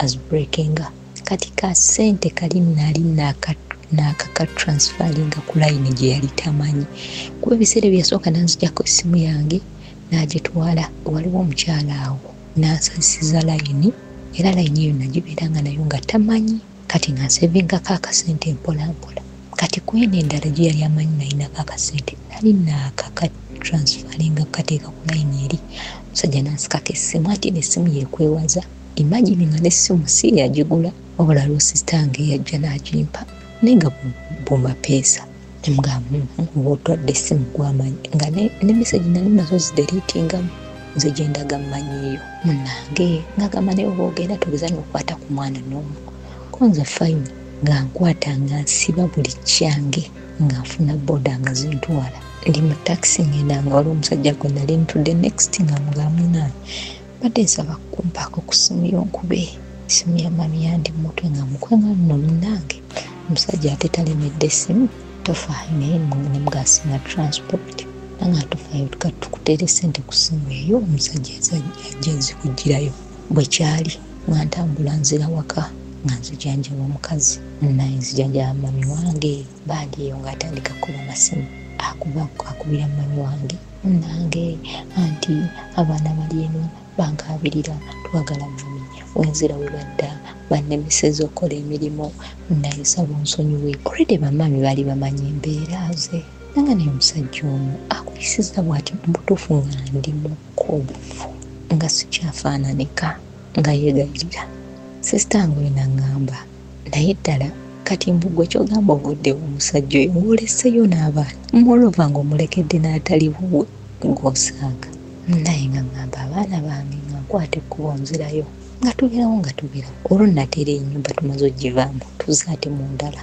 as breakinga kati ka sente kali nali n'akakatransfaringa ku layini gye yali tamanyi kuba ebiseera byasooka nanzijjako essimu yange n'agitwala waliwo omukyala awo n'ansasiza layini era layini eyo nagibeeranga nayo nga tamanyi kati nga nsevingako akasente mpolampola kati kweno endala gye yali amanyi nayinako akasente nali naakakatransfaringa kukateeka ku layini eri omusajja n'ansikako essimu ati n'essimu yekwewaza imagine nga n'essimu si yagigula wabula lwositange yajja n'agimpa naye nga bumapeesa nemugamba oba otwadde essimu gwamanyi nga ne meseji nali nazo zideritingamu nze gyendaga mmanyiiyo munange ngagamba naye oba ogenda togeza n'okwata ku mwana n'omu konza fayini nga nkwata nga nsiba buli kyange nga nfuna boda nga zintwala ndi mu takisi ngenda nga wali omusajja gwe nali ntudde next nga mugamuna badde nsaba kumpaako ku ssimu yonkube essimu ya mami yandi mutwe nga mukwenga nno munange omusajja ate talemedde essimu tofaayo naye nemugasinga transport nanga tofaayo tukuteera essente ku ssimu eyo omusajja ajja zikugirayo bwe kyali nga ntambula nzira waka nga nzijanjaba omukazi naye nzijanjaba mami wange bandi eyo ng'atandika kuba masimu akubira mami wange nange anti abaana bali eno bankabirira twagala mami wenzira we badda bannemiseza okukola emirimu naye saba onsonyiwe olwedde bamami baali bamanyi embeera ze nanga naye omusajja ono akuyisiza bw'ati mubutuufu nga ndi mukobufu nga sikyafaananika nga yeegayirira sisitange oyo naŋŋamba naye ddala kati mbugwe kyogamba obuddewo omusajja oyo ng'oleseyo n'abaana molova ng'omulekedde n'atali bubwe ng'osaaga naye nga ŋŋamba abaana bange nga nkwata ekkubo nzirayo nga tubeerawo olwo nateera ennyumba tumaze ogivaamu tuzaate mu ndala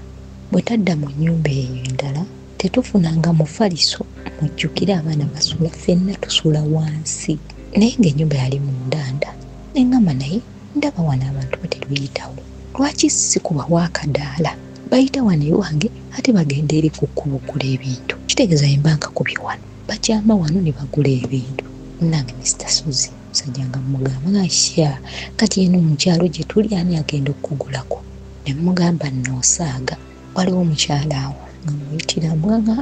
bwe tadda mu nnyumba eyo endala tetufunanga mufaliso mujjukire abaana basuula ffenna tusuula wansi naye ng'ennyumba yali mu ndanda neŋŋamba naye ndaba wano abantu batera biyitawo lwaki sikubawo akadaala bayita wano ewange ate bagenda eri ku kkubo okugula ebintu kitegeeza embanka kubye wano bakyama wano ne bagula ebintu nange Mr. Suzi musajja nga mugamba ngasya kati eno mu kyalo gye tuli ani agenda okugulako ne mugamba noosaaga waliwo omukyala awo nga muyitiramu nga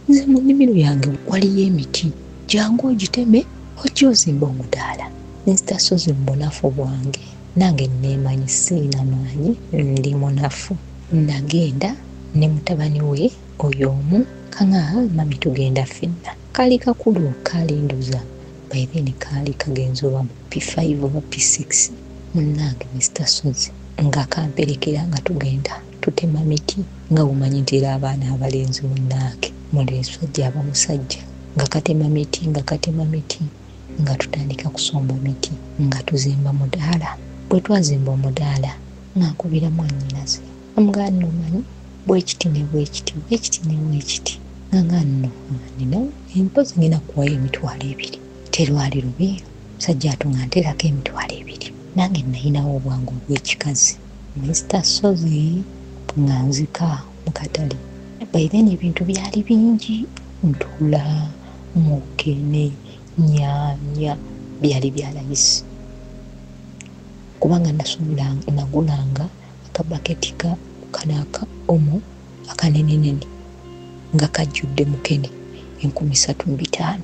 nze mu nnimiro yange waliyo emiti jangu ogiteme ojja ozimba omudaala Mr. Suzi munafu bwange nange neemanyi siina maanyi ndi munafu nagenda ne mutabani we oyo omu kanga mami tugenda ffenna kaali kakulu kalinduza baitheni kaali kagenza oba mu P5 oba P6 munnange Mr. Suzi nga kamperekera nga tugenda tutema miti nga bumanyi nti era abaana abalenzi munnange mulesajja abamusajja nga katema miti nga tutandika kusomba miti nga tuzimba mudaala bwe twazimba omudaala nga nkubira mwannyinaze omuganda omanyi bwekiti ne bwekiti nga nno nina empozi ngenda kuwayo emitwalo 2 terwali lubi musajja atunga nterako emitwalo 2 nange nayinawo obwangu bw'ekikazi Mr. Sozi nga nzika mu katale baire n'ebintu byali bingi ntula mukene nyanya byali byalayisi kubanga nagulanga akabaketi kanaka omo akanenenene nga kajjudde mukene 35,000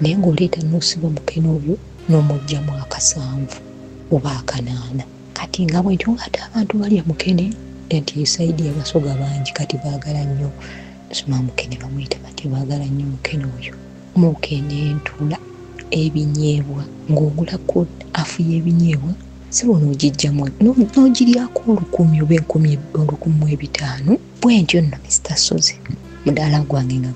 naye ng'oleeta n'osiba mukene oyo n'omugjamu 7 oba 8 kati nga bwentyo ng'ate abantu balya mukene enti esaidi y'abasoga bangi kati baagala nnyo sima mukene bamuyita bati baagala nnyo mukene oyo mukene ntula ebinyeebwa ng'ogulako afu y'ebinyeebwa sibona ogijjamu n'ogiryako 10,000 oba 10,500 bwentyo nno Mr. Sozi mudaala gwange nga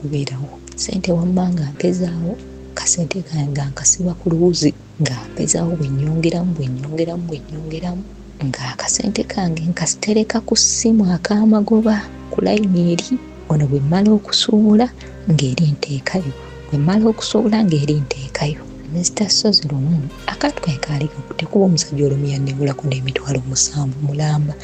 gubeerawo sente wamma nga mpezaawo kasente kange nkasiba ku luwuzi nga mpezaawo bwennyongeramu nga akasente kange nkasitereka ku ssimu ak'amagoba ku layini eri ono bwe mmala okusuubula ng'eri nteekayo Mr. Sozi lumu akatu kange kaali kakutte kuba omusajja olumu yannebulako n'emitwalo 7 mulamba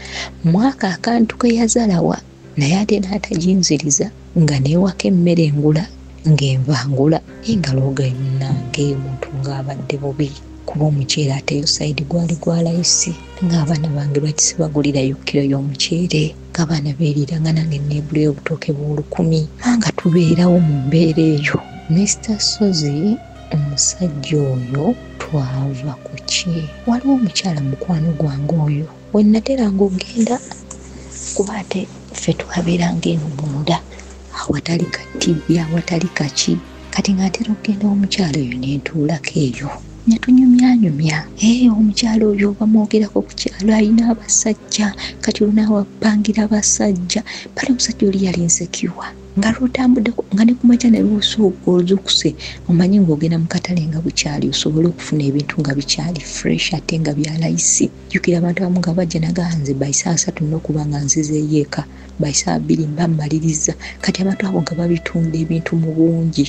mwaka akantu ke yazalawa naye ate n'ataginziriza nga neewaka emmere engula ng'envangula engalo gannange omuntu ng'abadde bubi kuba omuceere ate sayidi gwali gwa layisi ng'abaana bange lwaki sibagulirayo kiro y'omuceere ng'abaana beerira nga nange neebulayo obutooke bw'10,000 nga tubeerawo mu mbeera eyo Mr. Sozi omusajja oyo twava ku ki waliwo omukyala mukwano gwange oyo we nateranga ogenda kuba ate ffe twabeeranga eno munda awatali katibya awatali kaki kati ng'atera okugenda omukyala oyo nentuulako eyo nyatunyumyanyumya omukyala oyo bamwogerako ku kyalo alina abasajja kati olunaawapangira abasajja bali omusajja oli yali nsekiwa nga lwotambuddeko nga ne kumakya ne lwosookozukuse omanyi ng'ogenda mu katale nga bukyali osobole okufuna ebintu nga bikyali fresh ate nga bya layisi jjukira abantu abamu nga bajja naganze bayisa 3 n'okuba nga nzizeeyo eka bayisa 2 mbammaliriza kati abantu abo nga babitunda ebintu mu bungi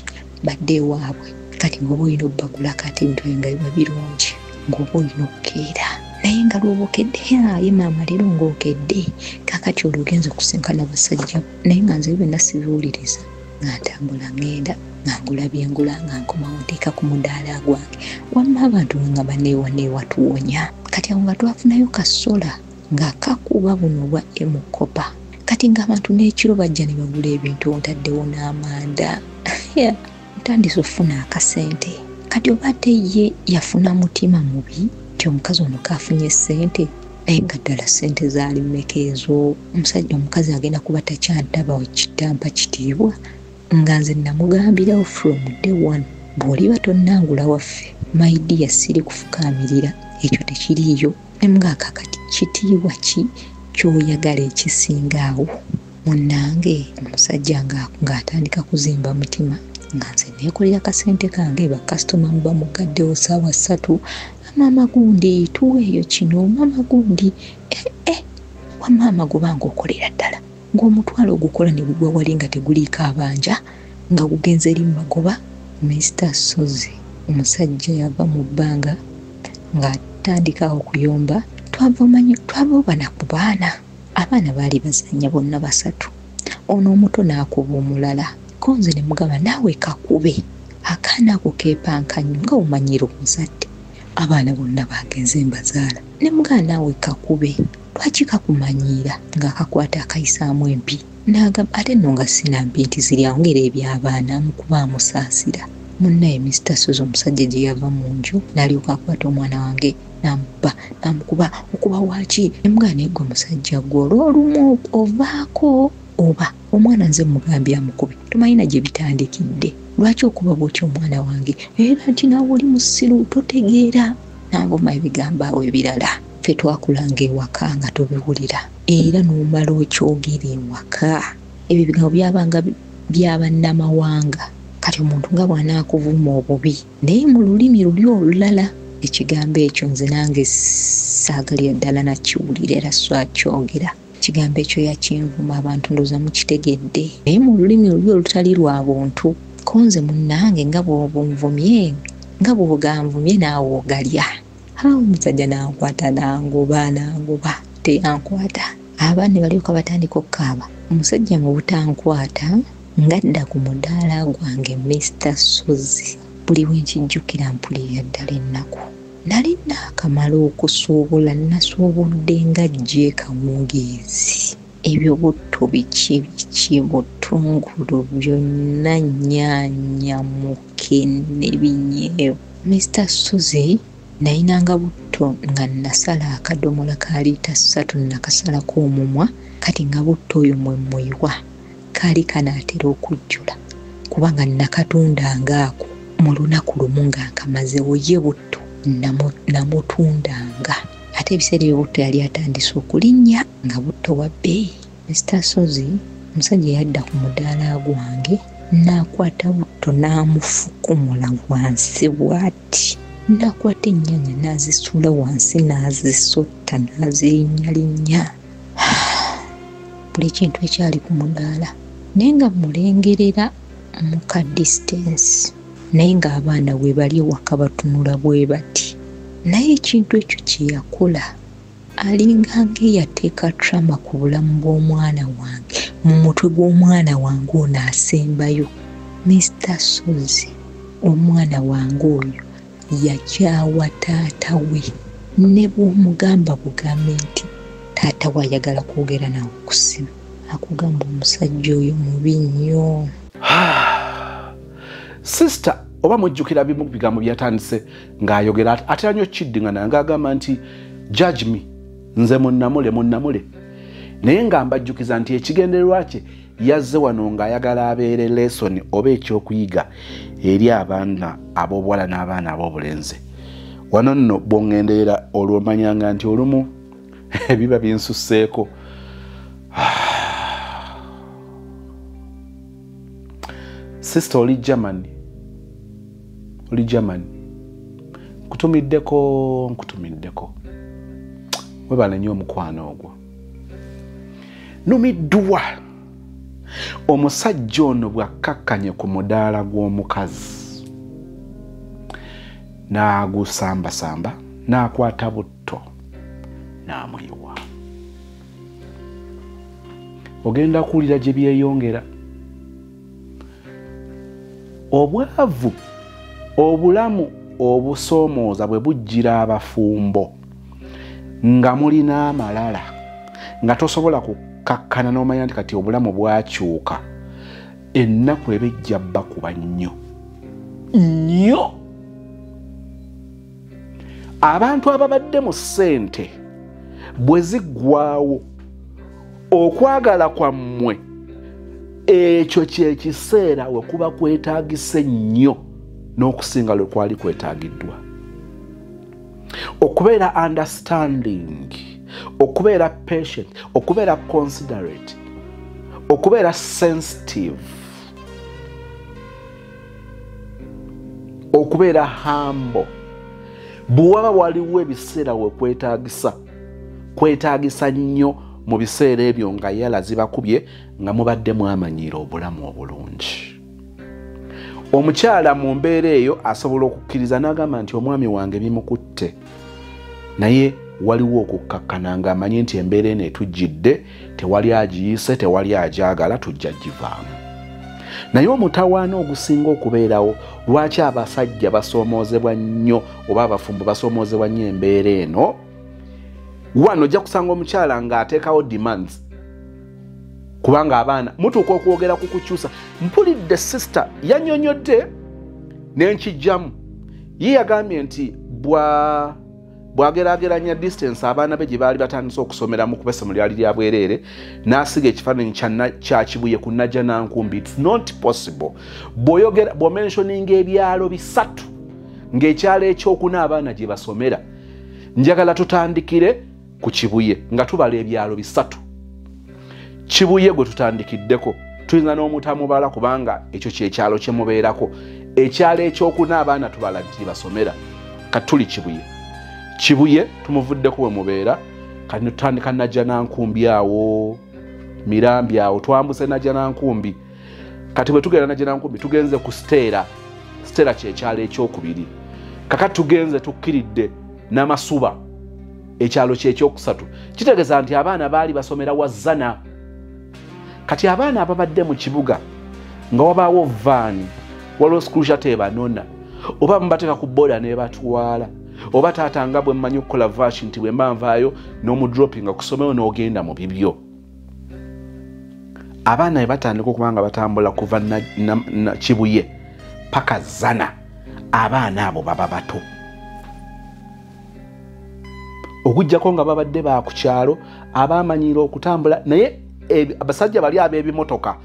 badde ewaabwe kati ng'oba olina obbagula kati ebintu nga biba birungi ng'oba olina okukeera naye nga lwobokedde ye maama leero ng'okedde kakati olwo ogenza okusinkana basajja naye nga nze byonna sibiwuliriza nga ntambula ngenda nga ngula byengula nga nkomawo nteeka ku mudaala gwange wamma abantu nga baneewaneewa tuwonya kati awo nga twafunayo kasola nga kakuba buno obwa emukopa kati ng'abantu n'ekiro bajja ne bagula ebintu ntaddewo n'amanda ntandise okufuna akasente kati oba ate ye yafuna mutima mubi nti omukazi ono kafunye ssente naye nga ddala ssente zaali mmeka ezo omukazi agenda kuba takyandaba kitampa kitiibwa nga nze namugambirawo from day one bw'oliba tonnangula waffe maidiya siri kufukaamirira ekyo tekiriiyo nemugaaka kati kitiibwa ki kyoyagala ekisingaawo munnange omusajja ng'atandika kuzimba mutima nga nze neekolera kasente kange bakasitoma muba mugaddewo ssaawa 3 maama gundi tuweeyo kino maama gundi wamaama gubanga okolera ddala ng'omutwalo ogukola ne gugwa wali nga teguliiko abanja nga gugenze eri magoba Mr. Sozi omusajja yava mu bbanga ng'atandika okuyomba twava obana ku baana abaana baali bazannya bonna 3 ono omuto n'akuba omulala konze ne mugamba naawe kakube akaana ako keepankanyo nga omanyira omuzadde abaana bonna bagenze mbazaala ne mugamba naawe kakube lwaki kakumanyiira ng'akakwata akayisaamu empi n'agamba ate nno nga sinambi nti ziryawo ngera eby'abaana mukuba amusaasira munnaye Mr. Sozi omusajja gye yava mu nju n'alyoka akwata omwana wange n'amubba n'amukuba okuba waki ne mugamba naye gwe omusajja gwe olw'olumu ovaako oba omwana nze mugambye amukube tomanyi na gye bitandikidde lwaki okuba bw'otyo omwana wange era nti naawe oli musiru totegeera n'avuma ebigambo awo ebirala ffe twakulanga ewaka nga tobiwulira era n'omala okyogera ewaka ebyo ebigambo byabanga byabannamawanga kati omuntu nga bw'anaakuvuma obubi naye mu lulimi luli olulala ekigambo ekyo nze nange saagalira ddala nakiwulira era swakyogera. Ekigambo ekyo yakinvuma abantu ndowooza mukitegedde naye mu lulimi luli olutali lwa buntu. Konze munnange nga bw'obunvumye nga bw'oganvumye naawe ogalya. Omusajja nankwata nangoba teyankwata. Abaana ne balyoka batandika okukaaba. Omusajja mu butankwata ngadda ku mudaala gwange Mr. Suzi. Buli wenkijjukira mpulira ddala ennaku. Nali naakamala okusuubula nasuubudde nga Jeeka Mwogezi. Ebyo butto biki butungulu byonna nnyaanya mukene binyeewo. Mr. Suzi nayinanga butto nga nasala akadomola ka liita 3 nakasalako omumwa kati nga butto oyo mwe muyiwa kaali kanaatera okujjula kubanga nakatundanga ako mu lunaku lumu nga nkamazeewo ye butto namutundanga ate ebiseera ebyo butto yali atandise okulinnya nga butto wa bbeeyi. Mr. Suzi omusajja yadda ku mudaala gwange n'akwata butto n'amufukumula wansi bw'ati. Nakwata ennyaanya n'azisuula wansi n'azisotta n'azirinnya. Buli kintu ekyali ku mudaala naye nga mulengerera mu ka distance naye ng'abaana bwe bali ewaka batunula bwe bati. Naye ekintu ekyo kye yakola alinga ng'eyateeka trama ku bulamu bw'omwana wange mu mutwe gw'omwana wange ono asembayo. Mr. Suzi omwana wange oyo yakyawa taata we ne bw'omugamba bugambe nti taata we ayagala kwogera nawe ku ssimu akugamba omusajja oyo mubi nnyo. Sister oba mujjukira bimu ku bigambo byatandise ng'ayogera ate nnyo kiddingana ng'agamba nti judge me nze munnamule naye nga mbajjukiza nti ekigendererwa kye yazze wano ng'ayagala abeere lesson oba ekyokuyiga eri abaana ab'obuwala n'abaana ab'obulenzi. Wano nno bw'ongenderera olw'omanyanga nti olumu biba binsusseeko. Sister oli Germany nkutumiddeko webala nnyo omukwano ogwo. Numiddwa omusajja ono bw'akkakkanye ku mudaala gw'omukazi n'agusambasamba n'akwata butto n'amuyiwa. Ogenda kuwulira gye byeyongera. Obwavu obulamu obusoomooza bwe bujjira abafumbo nga mulina amalala nga tosobola kukkakkana n'omanya nti kati obulamu bwakyuka ennaku ebejja bakuba nnyo. Abantu ababadde mu ssente bwe ziggwaawo okwagala kwammwe ekyo kyekiseera we kuba kwetaagise nnyo n'okusinga lwe kwali kwetaagiddwa. Okubeera understanding, okubeera patient, okubeera considerate, okubeera sensitive, okubeera humble. Bw'aba waliwo ebiseera we kwetaagisa nnyo mu biseera ebyo nga yalazi bakubye nga mubadde mwamanyiira obulamu obulungi. Omukyala mu mbeera eyo asobola okukkiriza n'agamba nti omwami wange bimukutte naye waliwo okukkakkana ng'amanyi nti embeera eno etujjidde tewali agiyise tewali agyagala tujja givaamu. Naye omutawaana ogusinga okubeerawo lwaki abasajja basoomoozebwa nnyo oba abafumbo basoomoozebwa nnyo embeera eno. Wano ojja kusanga omukyala ng'ateekawo demands kubanga abaana mutuuka okwogera ku kukyusa. Mpulidde sister yannyonnyodde n'enkijjamu ye yagambye nti bw'ageraageranya distance abaana be gye baali batandise okusomeramu ku ssomero lyali lya bwereere n'asiga ekifaananyi kya Kibuye ku Najja Nankumbi. It's not possible bw'omentioninga ebyalo 3 ng'ekyalo ekyokuna abaana gye basomera njagala tutandikire ku Kibuye nga tubala ebyalo 3. Kibuye gwe tutandikiddeko tuyinza n'omutamubala kubanga ekyo kyekyalo kye mubeerako. Ekyalo ekyokuna abaana tubala nti basomera katuli Kibuye. Kibuye tumuvuddeko we mubeera kati tutandika Najjanankumbi awo Mirambi awo twambuse Najjanankumbi kati bwe tugenda Najjanankumbi tugenze ku Stella kyekyalo ekyokubiri kakati tugenze tukkiridde n'Amasuba ekyalo kyekyokusatu kitegeeza nti abaana baali basomera wazana kati abaana ababadde mu kibuga nga wabaawo vaani waliwo skruusha tebanona oba mubateeka ku boda nebatwala oba taata nga bwe mmanyi okukola vashi nti bwe mba nvaayo n'omudropinga kusomewo n'ogenda mu bibyo abaana batandika okubanga batambula kuva na Kibuye paka Zana abaana abo baba bato okujjako nga babadde ba ku kyalo abamanyiira okutambula naye abasajja bali ab'ebimotoka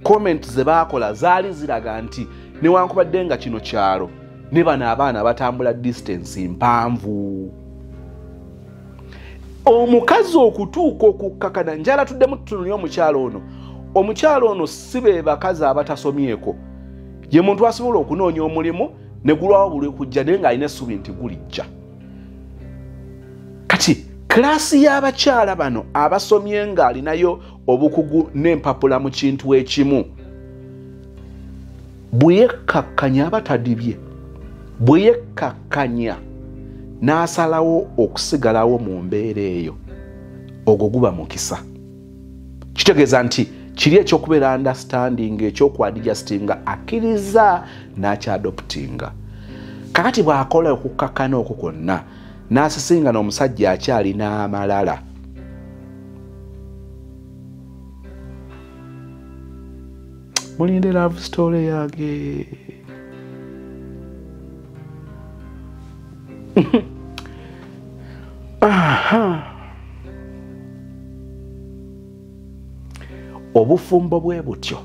comment ze baakola zaali ziraga nti newankubadde nga kino kyalo ne bano abaana batambula distance mpanvu omukazi okutuuka okukkakana njala tuddemu tutunulye omukyalo ono si be bakazi abatasomyeko ye muntu asobola okunoonya omulimu ne gulwawo buli kujja naye ng'alina essuubi nti gulijja kati klasi y'abakyala bano abasomye ng'alinayo obukugu n'empapula mu kintu ekimu bwe yekkakkanya abatadibye bwe yekkakkanya n'asalawo okusigalawo mu mbeera eyo ogwo guba mukisa kitegeeza nti kiri ekyokubeera understanding ekyokwadijustinga akkiriza n'akyadoptinga kakati bw'akola okukkakkana okwo kwonna n'asisinga n'omusajja akyalina amalala mulinde love story yange obufumbo bwe butyo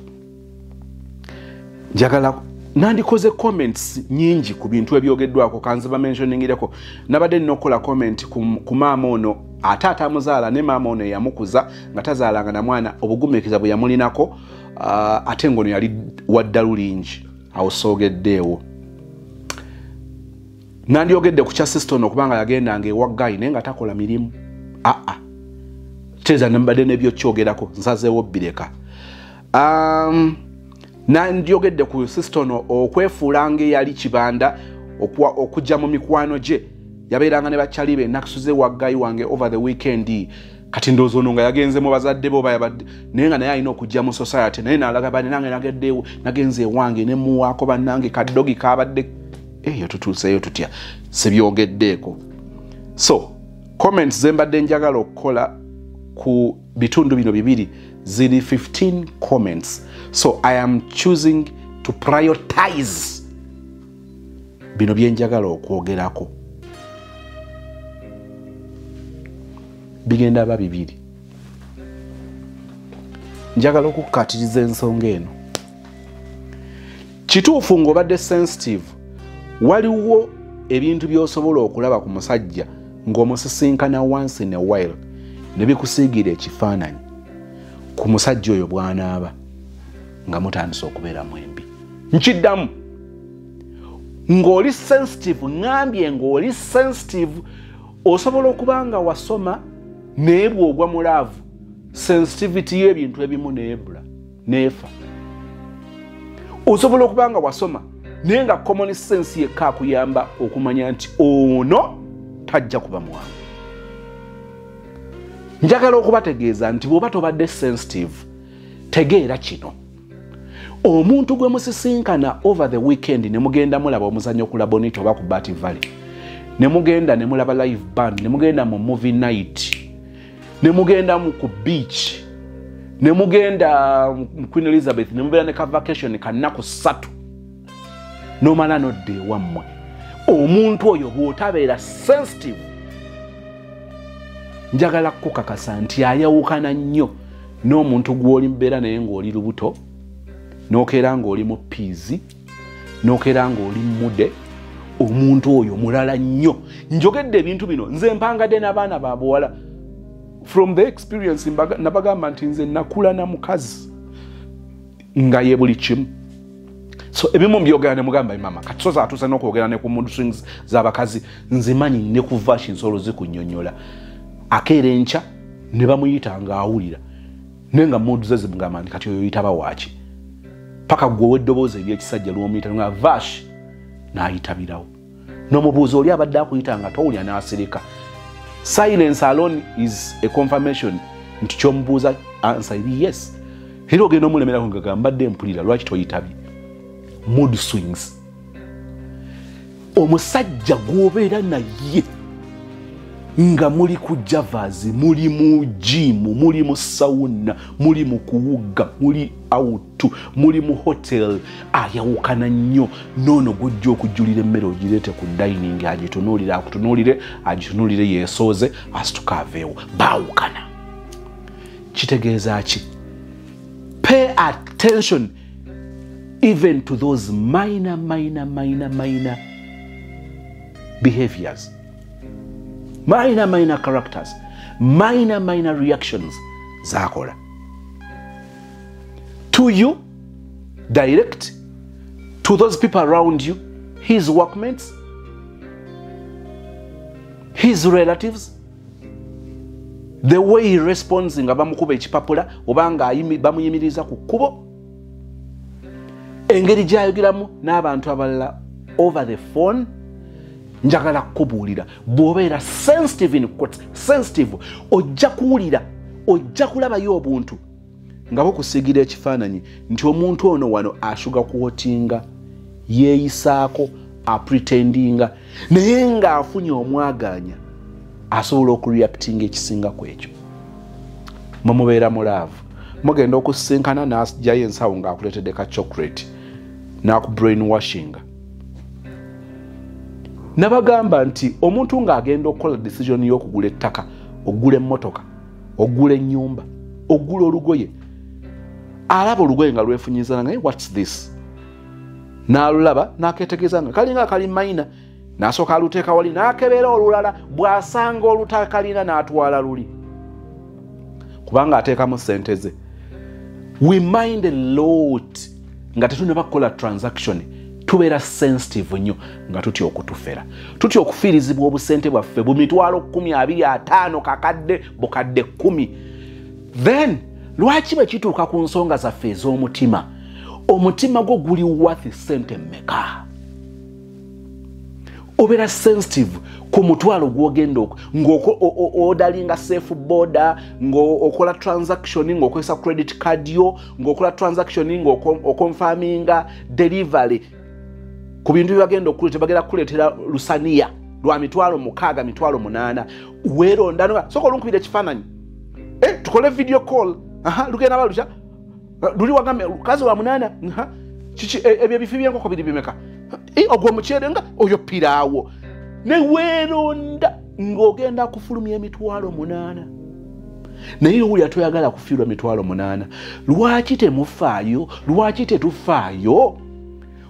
njagala nandikoze comments nyingi ku bintu ebyogeddwako kanziba mentioningireko nabadde nnokola comment ku maama ono ataata muzaala ne maama ono yamukuza nga tazaalanga na mwana obugumikiza bwe yamulinako ate ngono yali waddalu lingi awo soogeddeewo nandyogedde ku kya sister ono kubanga yagendanga ewaggayi naye nga takola mirimu teeza nembadde nebyokyogerako nsazeewo bireka nandyogedde ku sister ono okwefuulanga eyali kibanda okujja mu mikwano gye yabeeranga ne bakyali be nakisuze waggayi wange over the weekend kati ndowooza ono nga yagenze mu bazadde bo bayabadde naye nga naye alina okujja mu society naye nalaga bane nange nageddeewo nagenze ewange ne muwaako bannange kaddogi kabadde eyo tutuuseeyo tutya sibyogeddeeko so comments zembadde njagala okukola ku bitundu bino bibiri ziri 15 comments so I am choosing to prioritize bino byenjagala okwogerako bigenda aba bibiri njagala okukatiriza ensonga eno kituufu ng'obadde sensitive waliwo ebintu by'osobola okulaba ku musajja ng'omusisinkana once in a while ne bikusiigira ekifaananyi ku musajja oyo bw'anaaba nga mutandise okubeera mwembi nkiddamu ng'oli sensitive ngambye ng'oli sensitive osobola okuba nga wasoma naye bw'ogwa mu laavu sensitivity y'ebintu ebimu neebula neefa osobola okuba nga wasoma naye nga common sense yekka akuyamba okumanya nti ono tajja kuba mwangu njagala okubategeeza nti bw'oba tobadde sensitive tegeera kino omuntu gwe musisinkana over the weekend ne mugenda mulaba omuzannyo ku Labonito oba ku Bati Valley ne mugenda ne mulaba live band ne mugenda mu movie night ne mugenda ku beach ne mugenda mu Queen Elizabeth ne mubeera ne ka vacation kannaku 3 nomala nodde wammwe omuntu oyo bw'otabeera sensitive njagala kukakasa nti ayawukana nnyo n'omuntu gw'oli mbeera naye ng'oli lubuto n'okeera ng'oli mu piizi n'okeera ng'oli mude omuntu oyo mulala nnyo njogedde ebintu bino nze mpangadde n'abaana ba buwala from the experience nabagamba nti nze nakula na mukazi nga ye buli kimu so ebimu mbyogera ne mugamba mama katusoza atusa n'okwogera ne ku mood swings z'abakazi nzimanyi ne kuva shinsolo zikunyonyola akeera enca ne bamuyita ng'awulira nenga mood ze zimugamba nti kati oyo yitaba waaki paka gwe weddoboozi ery'ekisajja lw'omuyita nga vash n'ayitabirawo n'omubuuzi oli abadde akuyita nga towulya n'asirika. Silence alone is a confirmation nti ky'omubuuza answer eri yes. Era ogenda omulemerako nga mbadde mpulira lwaki toyitabye. Mood swings. Omusajja gw'obeera naye nga muli ku Javas, muli mu gym, muli mu sauna, muli mu kuwuga, muli out, muli mu hotel, ayawukana nnyo nono gujja okujulira emmere ogireete ku dining agitunuulire akutunuulire agitunuulire yeesooze asituka aveewo baawukana. Kitegeeza ki? Pay attention even to those minor behaviors, minor characters, minor reactions zakola to you, direct to those people around you, his workmates, his relatives, the way he responds nga bamukuba ekipapula oba nga bamuyimiriza ku kkubo, engeri gy'ayogeramu n'abantu abalala over the phone. Njagala kubuulira bw'obeera sensitive in quotes, sensitive ojja kuwulira, ojja kulabayo obuntu nga bukusigira ekifaananyi nti omuntu ono wano ashuga kuwotinga, yeeyisaako, apretendinga, naye ng'afunye omwaganya asobola okureactinga ekisinga ku ekyo. Mumubeera mulaavu, mugenda okusisinkana n'ajjayo ensawo ng'akuleetedde ka chocolate n'aku brainwashing. Nabagamba nti omuntu ng'agenda okukola decision y'okugula ettaka, okugula emmotoka, okugula ennyumba, okugula olugoye, alaba olugoye nga lwefunyiza nga what's this? N'alulaba n'akeetegeeza nga kalinga kali mayina, n'asooka aluteeka wali n'akebeera olulala, bw'asanga olutakalina n'atwala luli kubanga ateekamu ssente ze. We mind a lot nga tetunaba kukola transaction. Tubeera sensitive nnyo nga tutya okutufera, tutya okufiirizibwa obusente bwaffe bumitwalo 10-25 kakadde bukadde 10. Then lwaki bwe kituuka ku nsonga zaffe ez'omutima, omutima gwo guli worth sente mmeka? Obeera sensitive ku mutwalo gw'ogenda ng'odalinga safe border, ng'okola transaction ng'okozesa credit card yo, ng'okola transaction ng'okonfaminga delivery ku bintu byagenda okuleeta, bagenda kuleetera lusaniya lwa mitwalo 6, mitwalo 8. Weeronda soka olunkubira ekifaananyi, tukole video call, lugenda balusha luli wagambe kazi wa 8, kiki ebyo bifi byenkoko biri bimeka, ogwo omuceere nga oyo piraawo, ne weeronda ng'ogenda kufulumya emitwalo 8. Naye owulira toyagala kufiirwa mitwalo 8. Lwaki temufaayo? Lwaki tetufaayo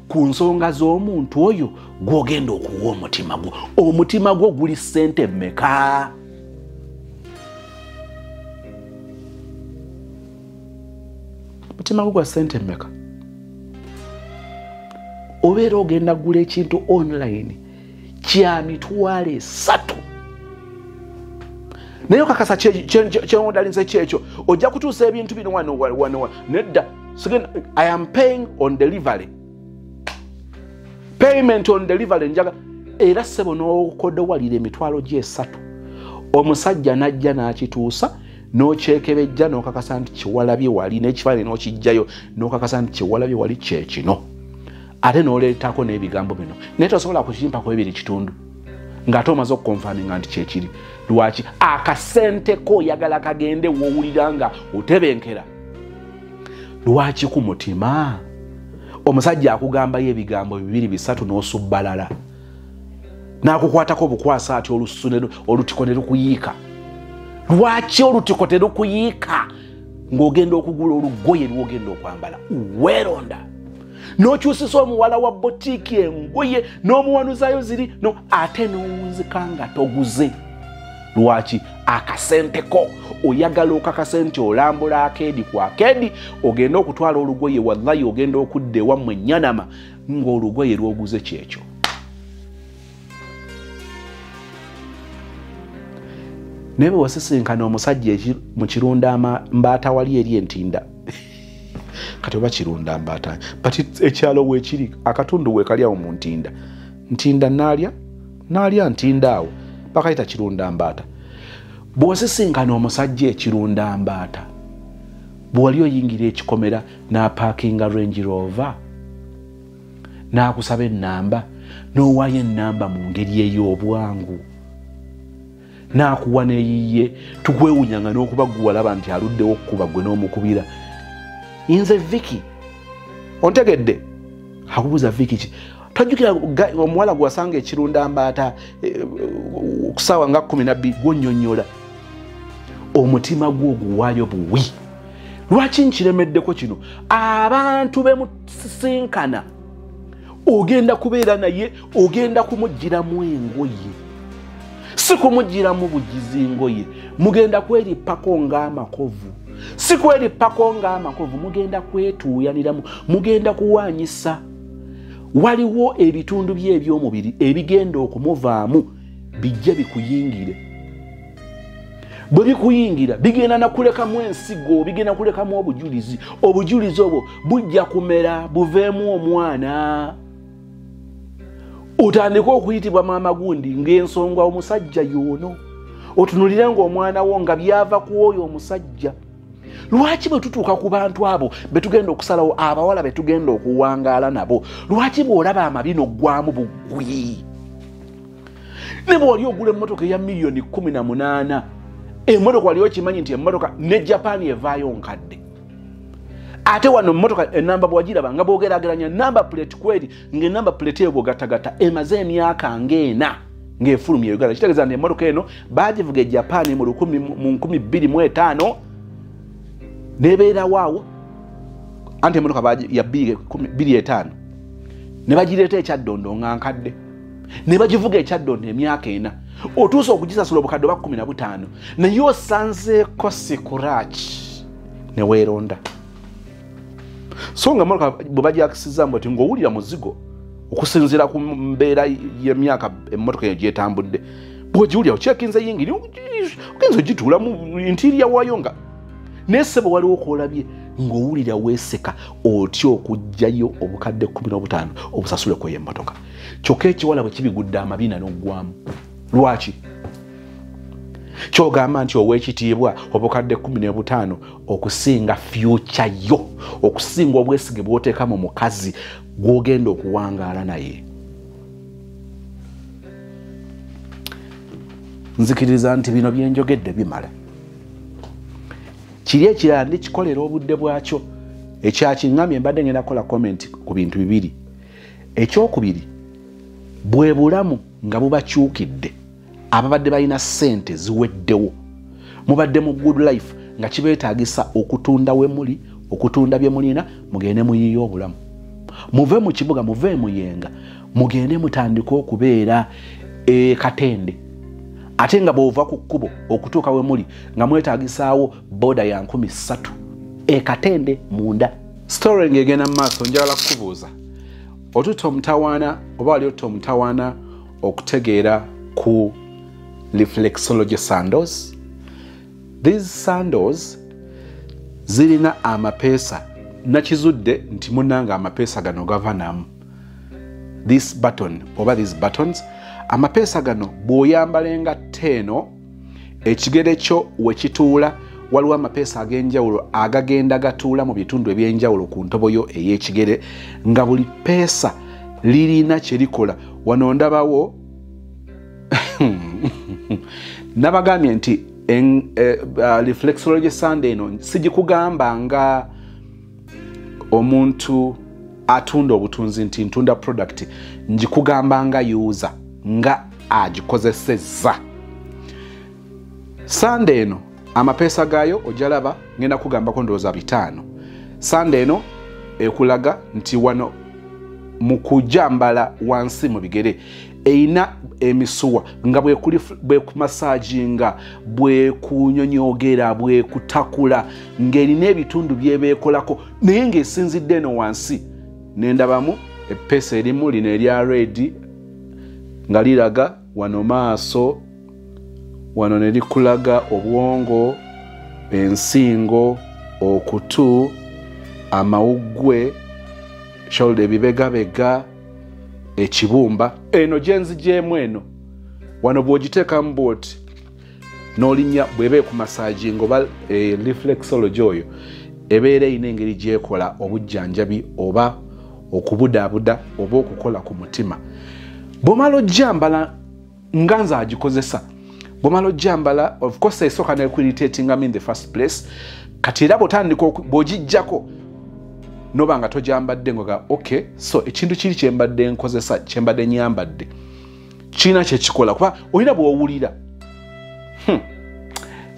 ku nsonga z'omuntu oyo gw'ogenda okuwa omutima gwo? Omutima gwo guli ssente mmeka? Omutima gwo gwa ssente mmeka? Obeera ogenda gula ekintu online kya mitwalo 3. Naye kakasa kyewodalinze kyekyo ojja kutuusa ebintu bino wano nedda. I am paying on delivery. Payment on delivery njaga era sebo n'okodowalira emitwalo gye 3. Omusajja najja n'akituusa n'okyekebejja n'okakasa nti kiwalabye wali n'ekifaananyi n'okijjayo n'okakasa nti kiwalabye wali kye kino, ate n'oleetako n'ebigambo bino naye tosobola kukimpako 2 ng'ate omaze okukonfaminga nti kyekiri. Lwaki? Akasente ko oyagala kagende w'owulira nga otebenkera. Lwaki ku mutima? Omusajja akugambayo ebigambo 2-3 n'osubbalala n'akukwatako obukwasa ati olutiko ne lukuyiika. Lwaki olutiko terukuyiika ng'ogenda okugula olugoye lw'ogenda okwambala? Weeronda n'okyusisa omuwala wa botiiki engoye n'omuwanuzayo ziri ate n'owunzika nga toguze. Lwaki akasenteko oyagala okakasente olambula akeedi ku akeedi ogenda okutwala olugoye wallahi ogenda okudde wammwe nyanama ng'olugoye lwoguze kyekyo. Nebe wasisinkana omusajja mu kirunda mbaata wali eri entinda kati oba kirunda mbaata bati ekyalo weekiri akatundu weekali awo mu ntinda naalya ntinda awo bakayita kirunda mbaata. Bw'osisinkana omusajja ekirunda mbaata bw'oli oyingira ekikomera n'apaakinga Range Rover n'akusaba ennamba n'owaayo ennamba mu ngeri ey'obwangu n'akuwa n'eyiye tukwewunyanga n'okuba gwe walaba nti aluddewo okukuba gwe n'omukubira. Nze Vicky ontegedde akubuuza Vicky ki tojjukira omuwala gwe wasanga ekirunda mbaata kusaawa nga 12 gw'onnyonnyola omutima gwo oguwaayo buwi. Lwaki nkiremeddeko kino? Abantu bemusisinkana ogenda kubeera naye ogenda kumugiramu engoye si kumugiramu bugizi ngoye mugenda kwerippako ng'amakovu si kwerippako ng'amakovu mugenda kwetuuyaniramu mugenda kuwaanyisa. Waliwo ebitundu bye eby'omubiri ebigenda okumuvaamu bijja bikuyingire. Bwe bikuyingira bigenda nakulekamu ensigo bigenda kulekamu obujulizi. Obujulizi obwo bujja kumera buveemu omwana otandika okuyitibwa maama gundi ng'ensonga omusajja y'ono otunulire ng'omwana wo nga byava ku oyo omusajja. Lwaki bwe tutuuka ku bantu abo betugenda okusalawo abawala betugenda okuwangaala nabo lwaki bw'olaba amabi n'oggwamu bugwi? Ne bw'oli ogula emmotoka eya miliyoni 18 emmotoka wali okimanyi nti emmotoka ne Japan evaayo nkadde ate wano emmotoka enamba bw'wagiraba nga bw'ogeraageranya namba plate kweri ng'enamba plate eyo bw'ogattagatta emaze emyaka ng'ena ng'efulumya e Uganda. Kitegeeza nti emmotoka eno baagivuga e Japan mu 2005 nebeerawo awo anti emmotoka ya 2005 ne bagireeta ekyaddondo nga nkadde ne bagivuga ekyaddondo emyaka 4 otuusa okugisasula obukadde bwa 15 naye osanzeeko sikuraki ne weeronda. So nga emmotoka bwe bagyakisizaamu bati ng'owulira muzigo okusinziira ku mbeera y'emyaka emmotoka eyo gyetambudde bw'ogiwulira okyekinze yingiri ogenza ogituulamu interior waayo nga nesebo waliwo kwolabye ng'owulira weeseka otya okugjayo obukadde 15 obusasule kwe emmotoka. Kyokka ekiwala bwe kibigudde amabina n'oggwamu. Lwaki? Kyogamba nti ow'ekitiibwa obukadde 15 okusinga future yo okusinga obwesige bw'oteeka mu mukazi gw'ogenda okuwangaala naye. Nzikiriza nti bino byenjogedde bimala. Kiri ekirala ndikikolera obudde bwakyo ekyakiŋŋamye mbadde ngenda kukola comment ku bintu bibiri. Ekyokubiri bwe bulamu nga bubakyukidde ababadde balina ssente ziweddewo mubadde mu good life nga kibeetaagisa okutunda we muli okutunda bye mulina mugende muyiye obulamu muve mu kibuga muve muyenga mugende mutandika okubeera katende ate nga bw'ova ku kkubo okutuuka we muli nga mwetaagisaawo boda ya 13 katende munda. Story ng'egenda mu maaso njagala kukubuuza otutta omutawaana oba wali otta omutawaana okutegeera ku reflexology sandals. These sandals zirina amapeesa nakizudde nti munnanga amapeesa gano gava namu. This button oba these buttons amapeesa gano bw'oyambalenga tteno ekigere kyo we kituula waliwo amapeesa ag'enjawulo agagenda gatuula mu bitundu eby'enjawulo ku ntobo yo ey'ekigere nga buli peesa lirina kye likola. Wano ndabawo nabagambye nti reflexology sand eno sigikugamba nga omuntu atunda obutunzi nti ntunda product njikugamba nga user nga agikozesezza. Sand eno amapeesa gaayo ojalaba ngenda kugambako ndowooza 5. Sand eno ekulaga nti wano mu kujambala wansi mu bigere eina emisuwa nga bwe kumasaginga bwe kunyonyogera bwe kutakula ng'erina ebitundu byebeekolako naye ng'esinzidde eno wansi nendabamu eppeesa erimu lino erya red nga liraga wano maaso wano ne likulaga obwongo ensingo okutu amawuggwe shoulder ebibegabega ekibumba eno gyenzijemu eno wano bw'ogiteekamu bwoti n'olinnya bw'eba ku masagingo oba reflexology oyo ebeera erina engeri gyekola obujjanjabi oba okubudaabuda oba okukola ku mutima bw'omala ojjambala nga nze agikozesa bw'omala ojjambala of course esooka nekwiritatingam in the first place kati era bw'otandika bw'ogijjako noba nga tojambadde ngoga okay so ekintu kiri kyembadde nkozesa kyembadde nyambadde kina kyekikola kuba olina bw'owulira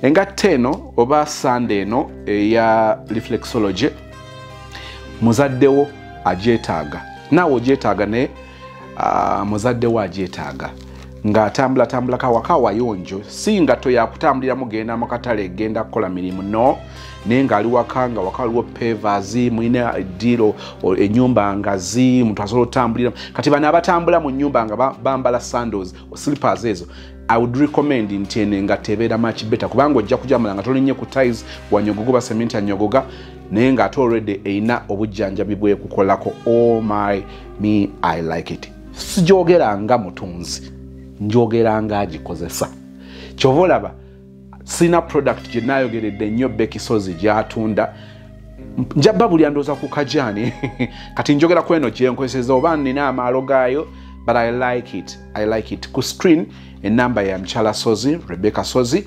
engatte eno oba sande eno eya reflexology muzaddewo agyetaaga naawe ogyetaaga naye muzaddewo agyetaaga ng'atambula kawaka wayonjo si ngatto yakutambuliramu genda mu katale genda kukola mirimu no naye ng'ali waka nga waka waliwo pavers mulina eddiiro ennyumba ngazi muntu asobola otambulira kati bano abatambula mu nnyumba nga bambala sandals slippers ezo I would recommend nti ene engatto ebeera much better kubanga ojja kujambula nga tolinnye ku tiles wanyogoga oba cement anyogoga naye ng'ate already eyina obujjanjabi bwekukolako oh my me I like it sijogera nga mutunzi njogera nga agikozesa kyova olaba sina product gye nayogeredde nnyo Becky Sozi gy'atunda njabba buli andooza ku kajaani kati njogera ku eno gye nkozeseza oba nina amaalo gaayo but I like it ku screen enamba ya Mchala Sozi Rebecca Sozi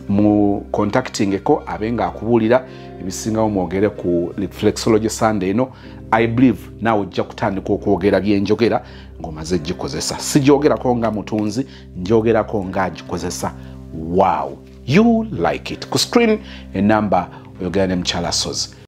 mu contactingeko abe nga akubuulira ebisingawo mwogere ku reflexology Sunday eno I believe naawe ojja kutandika okwogera byenjogera ng'omaze gikozesa sijyogerako nga mutunzi njogerako nga agikozesa wow you like it ku screen enamba oyogera ne Mchala Sozi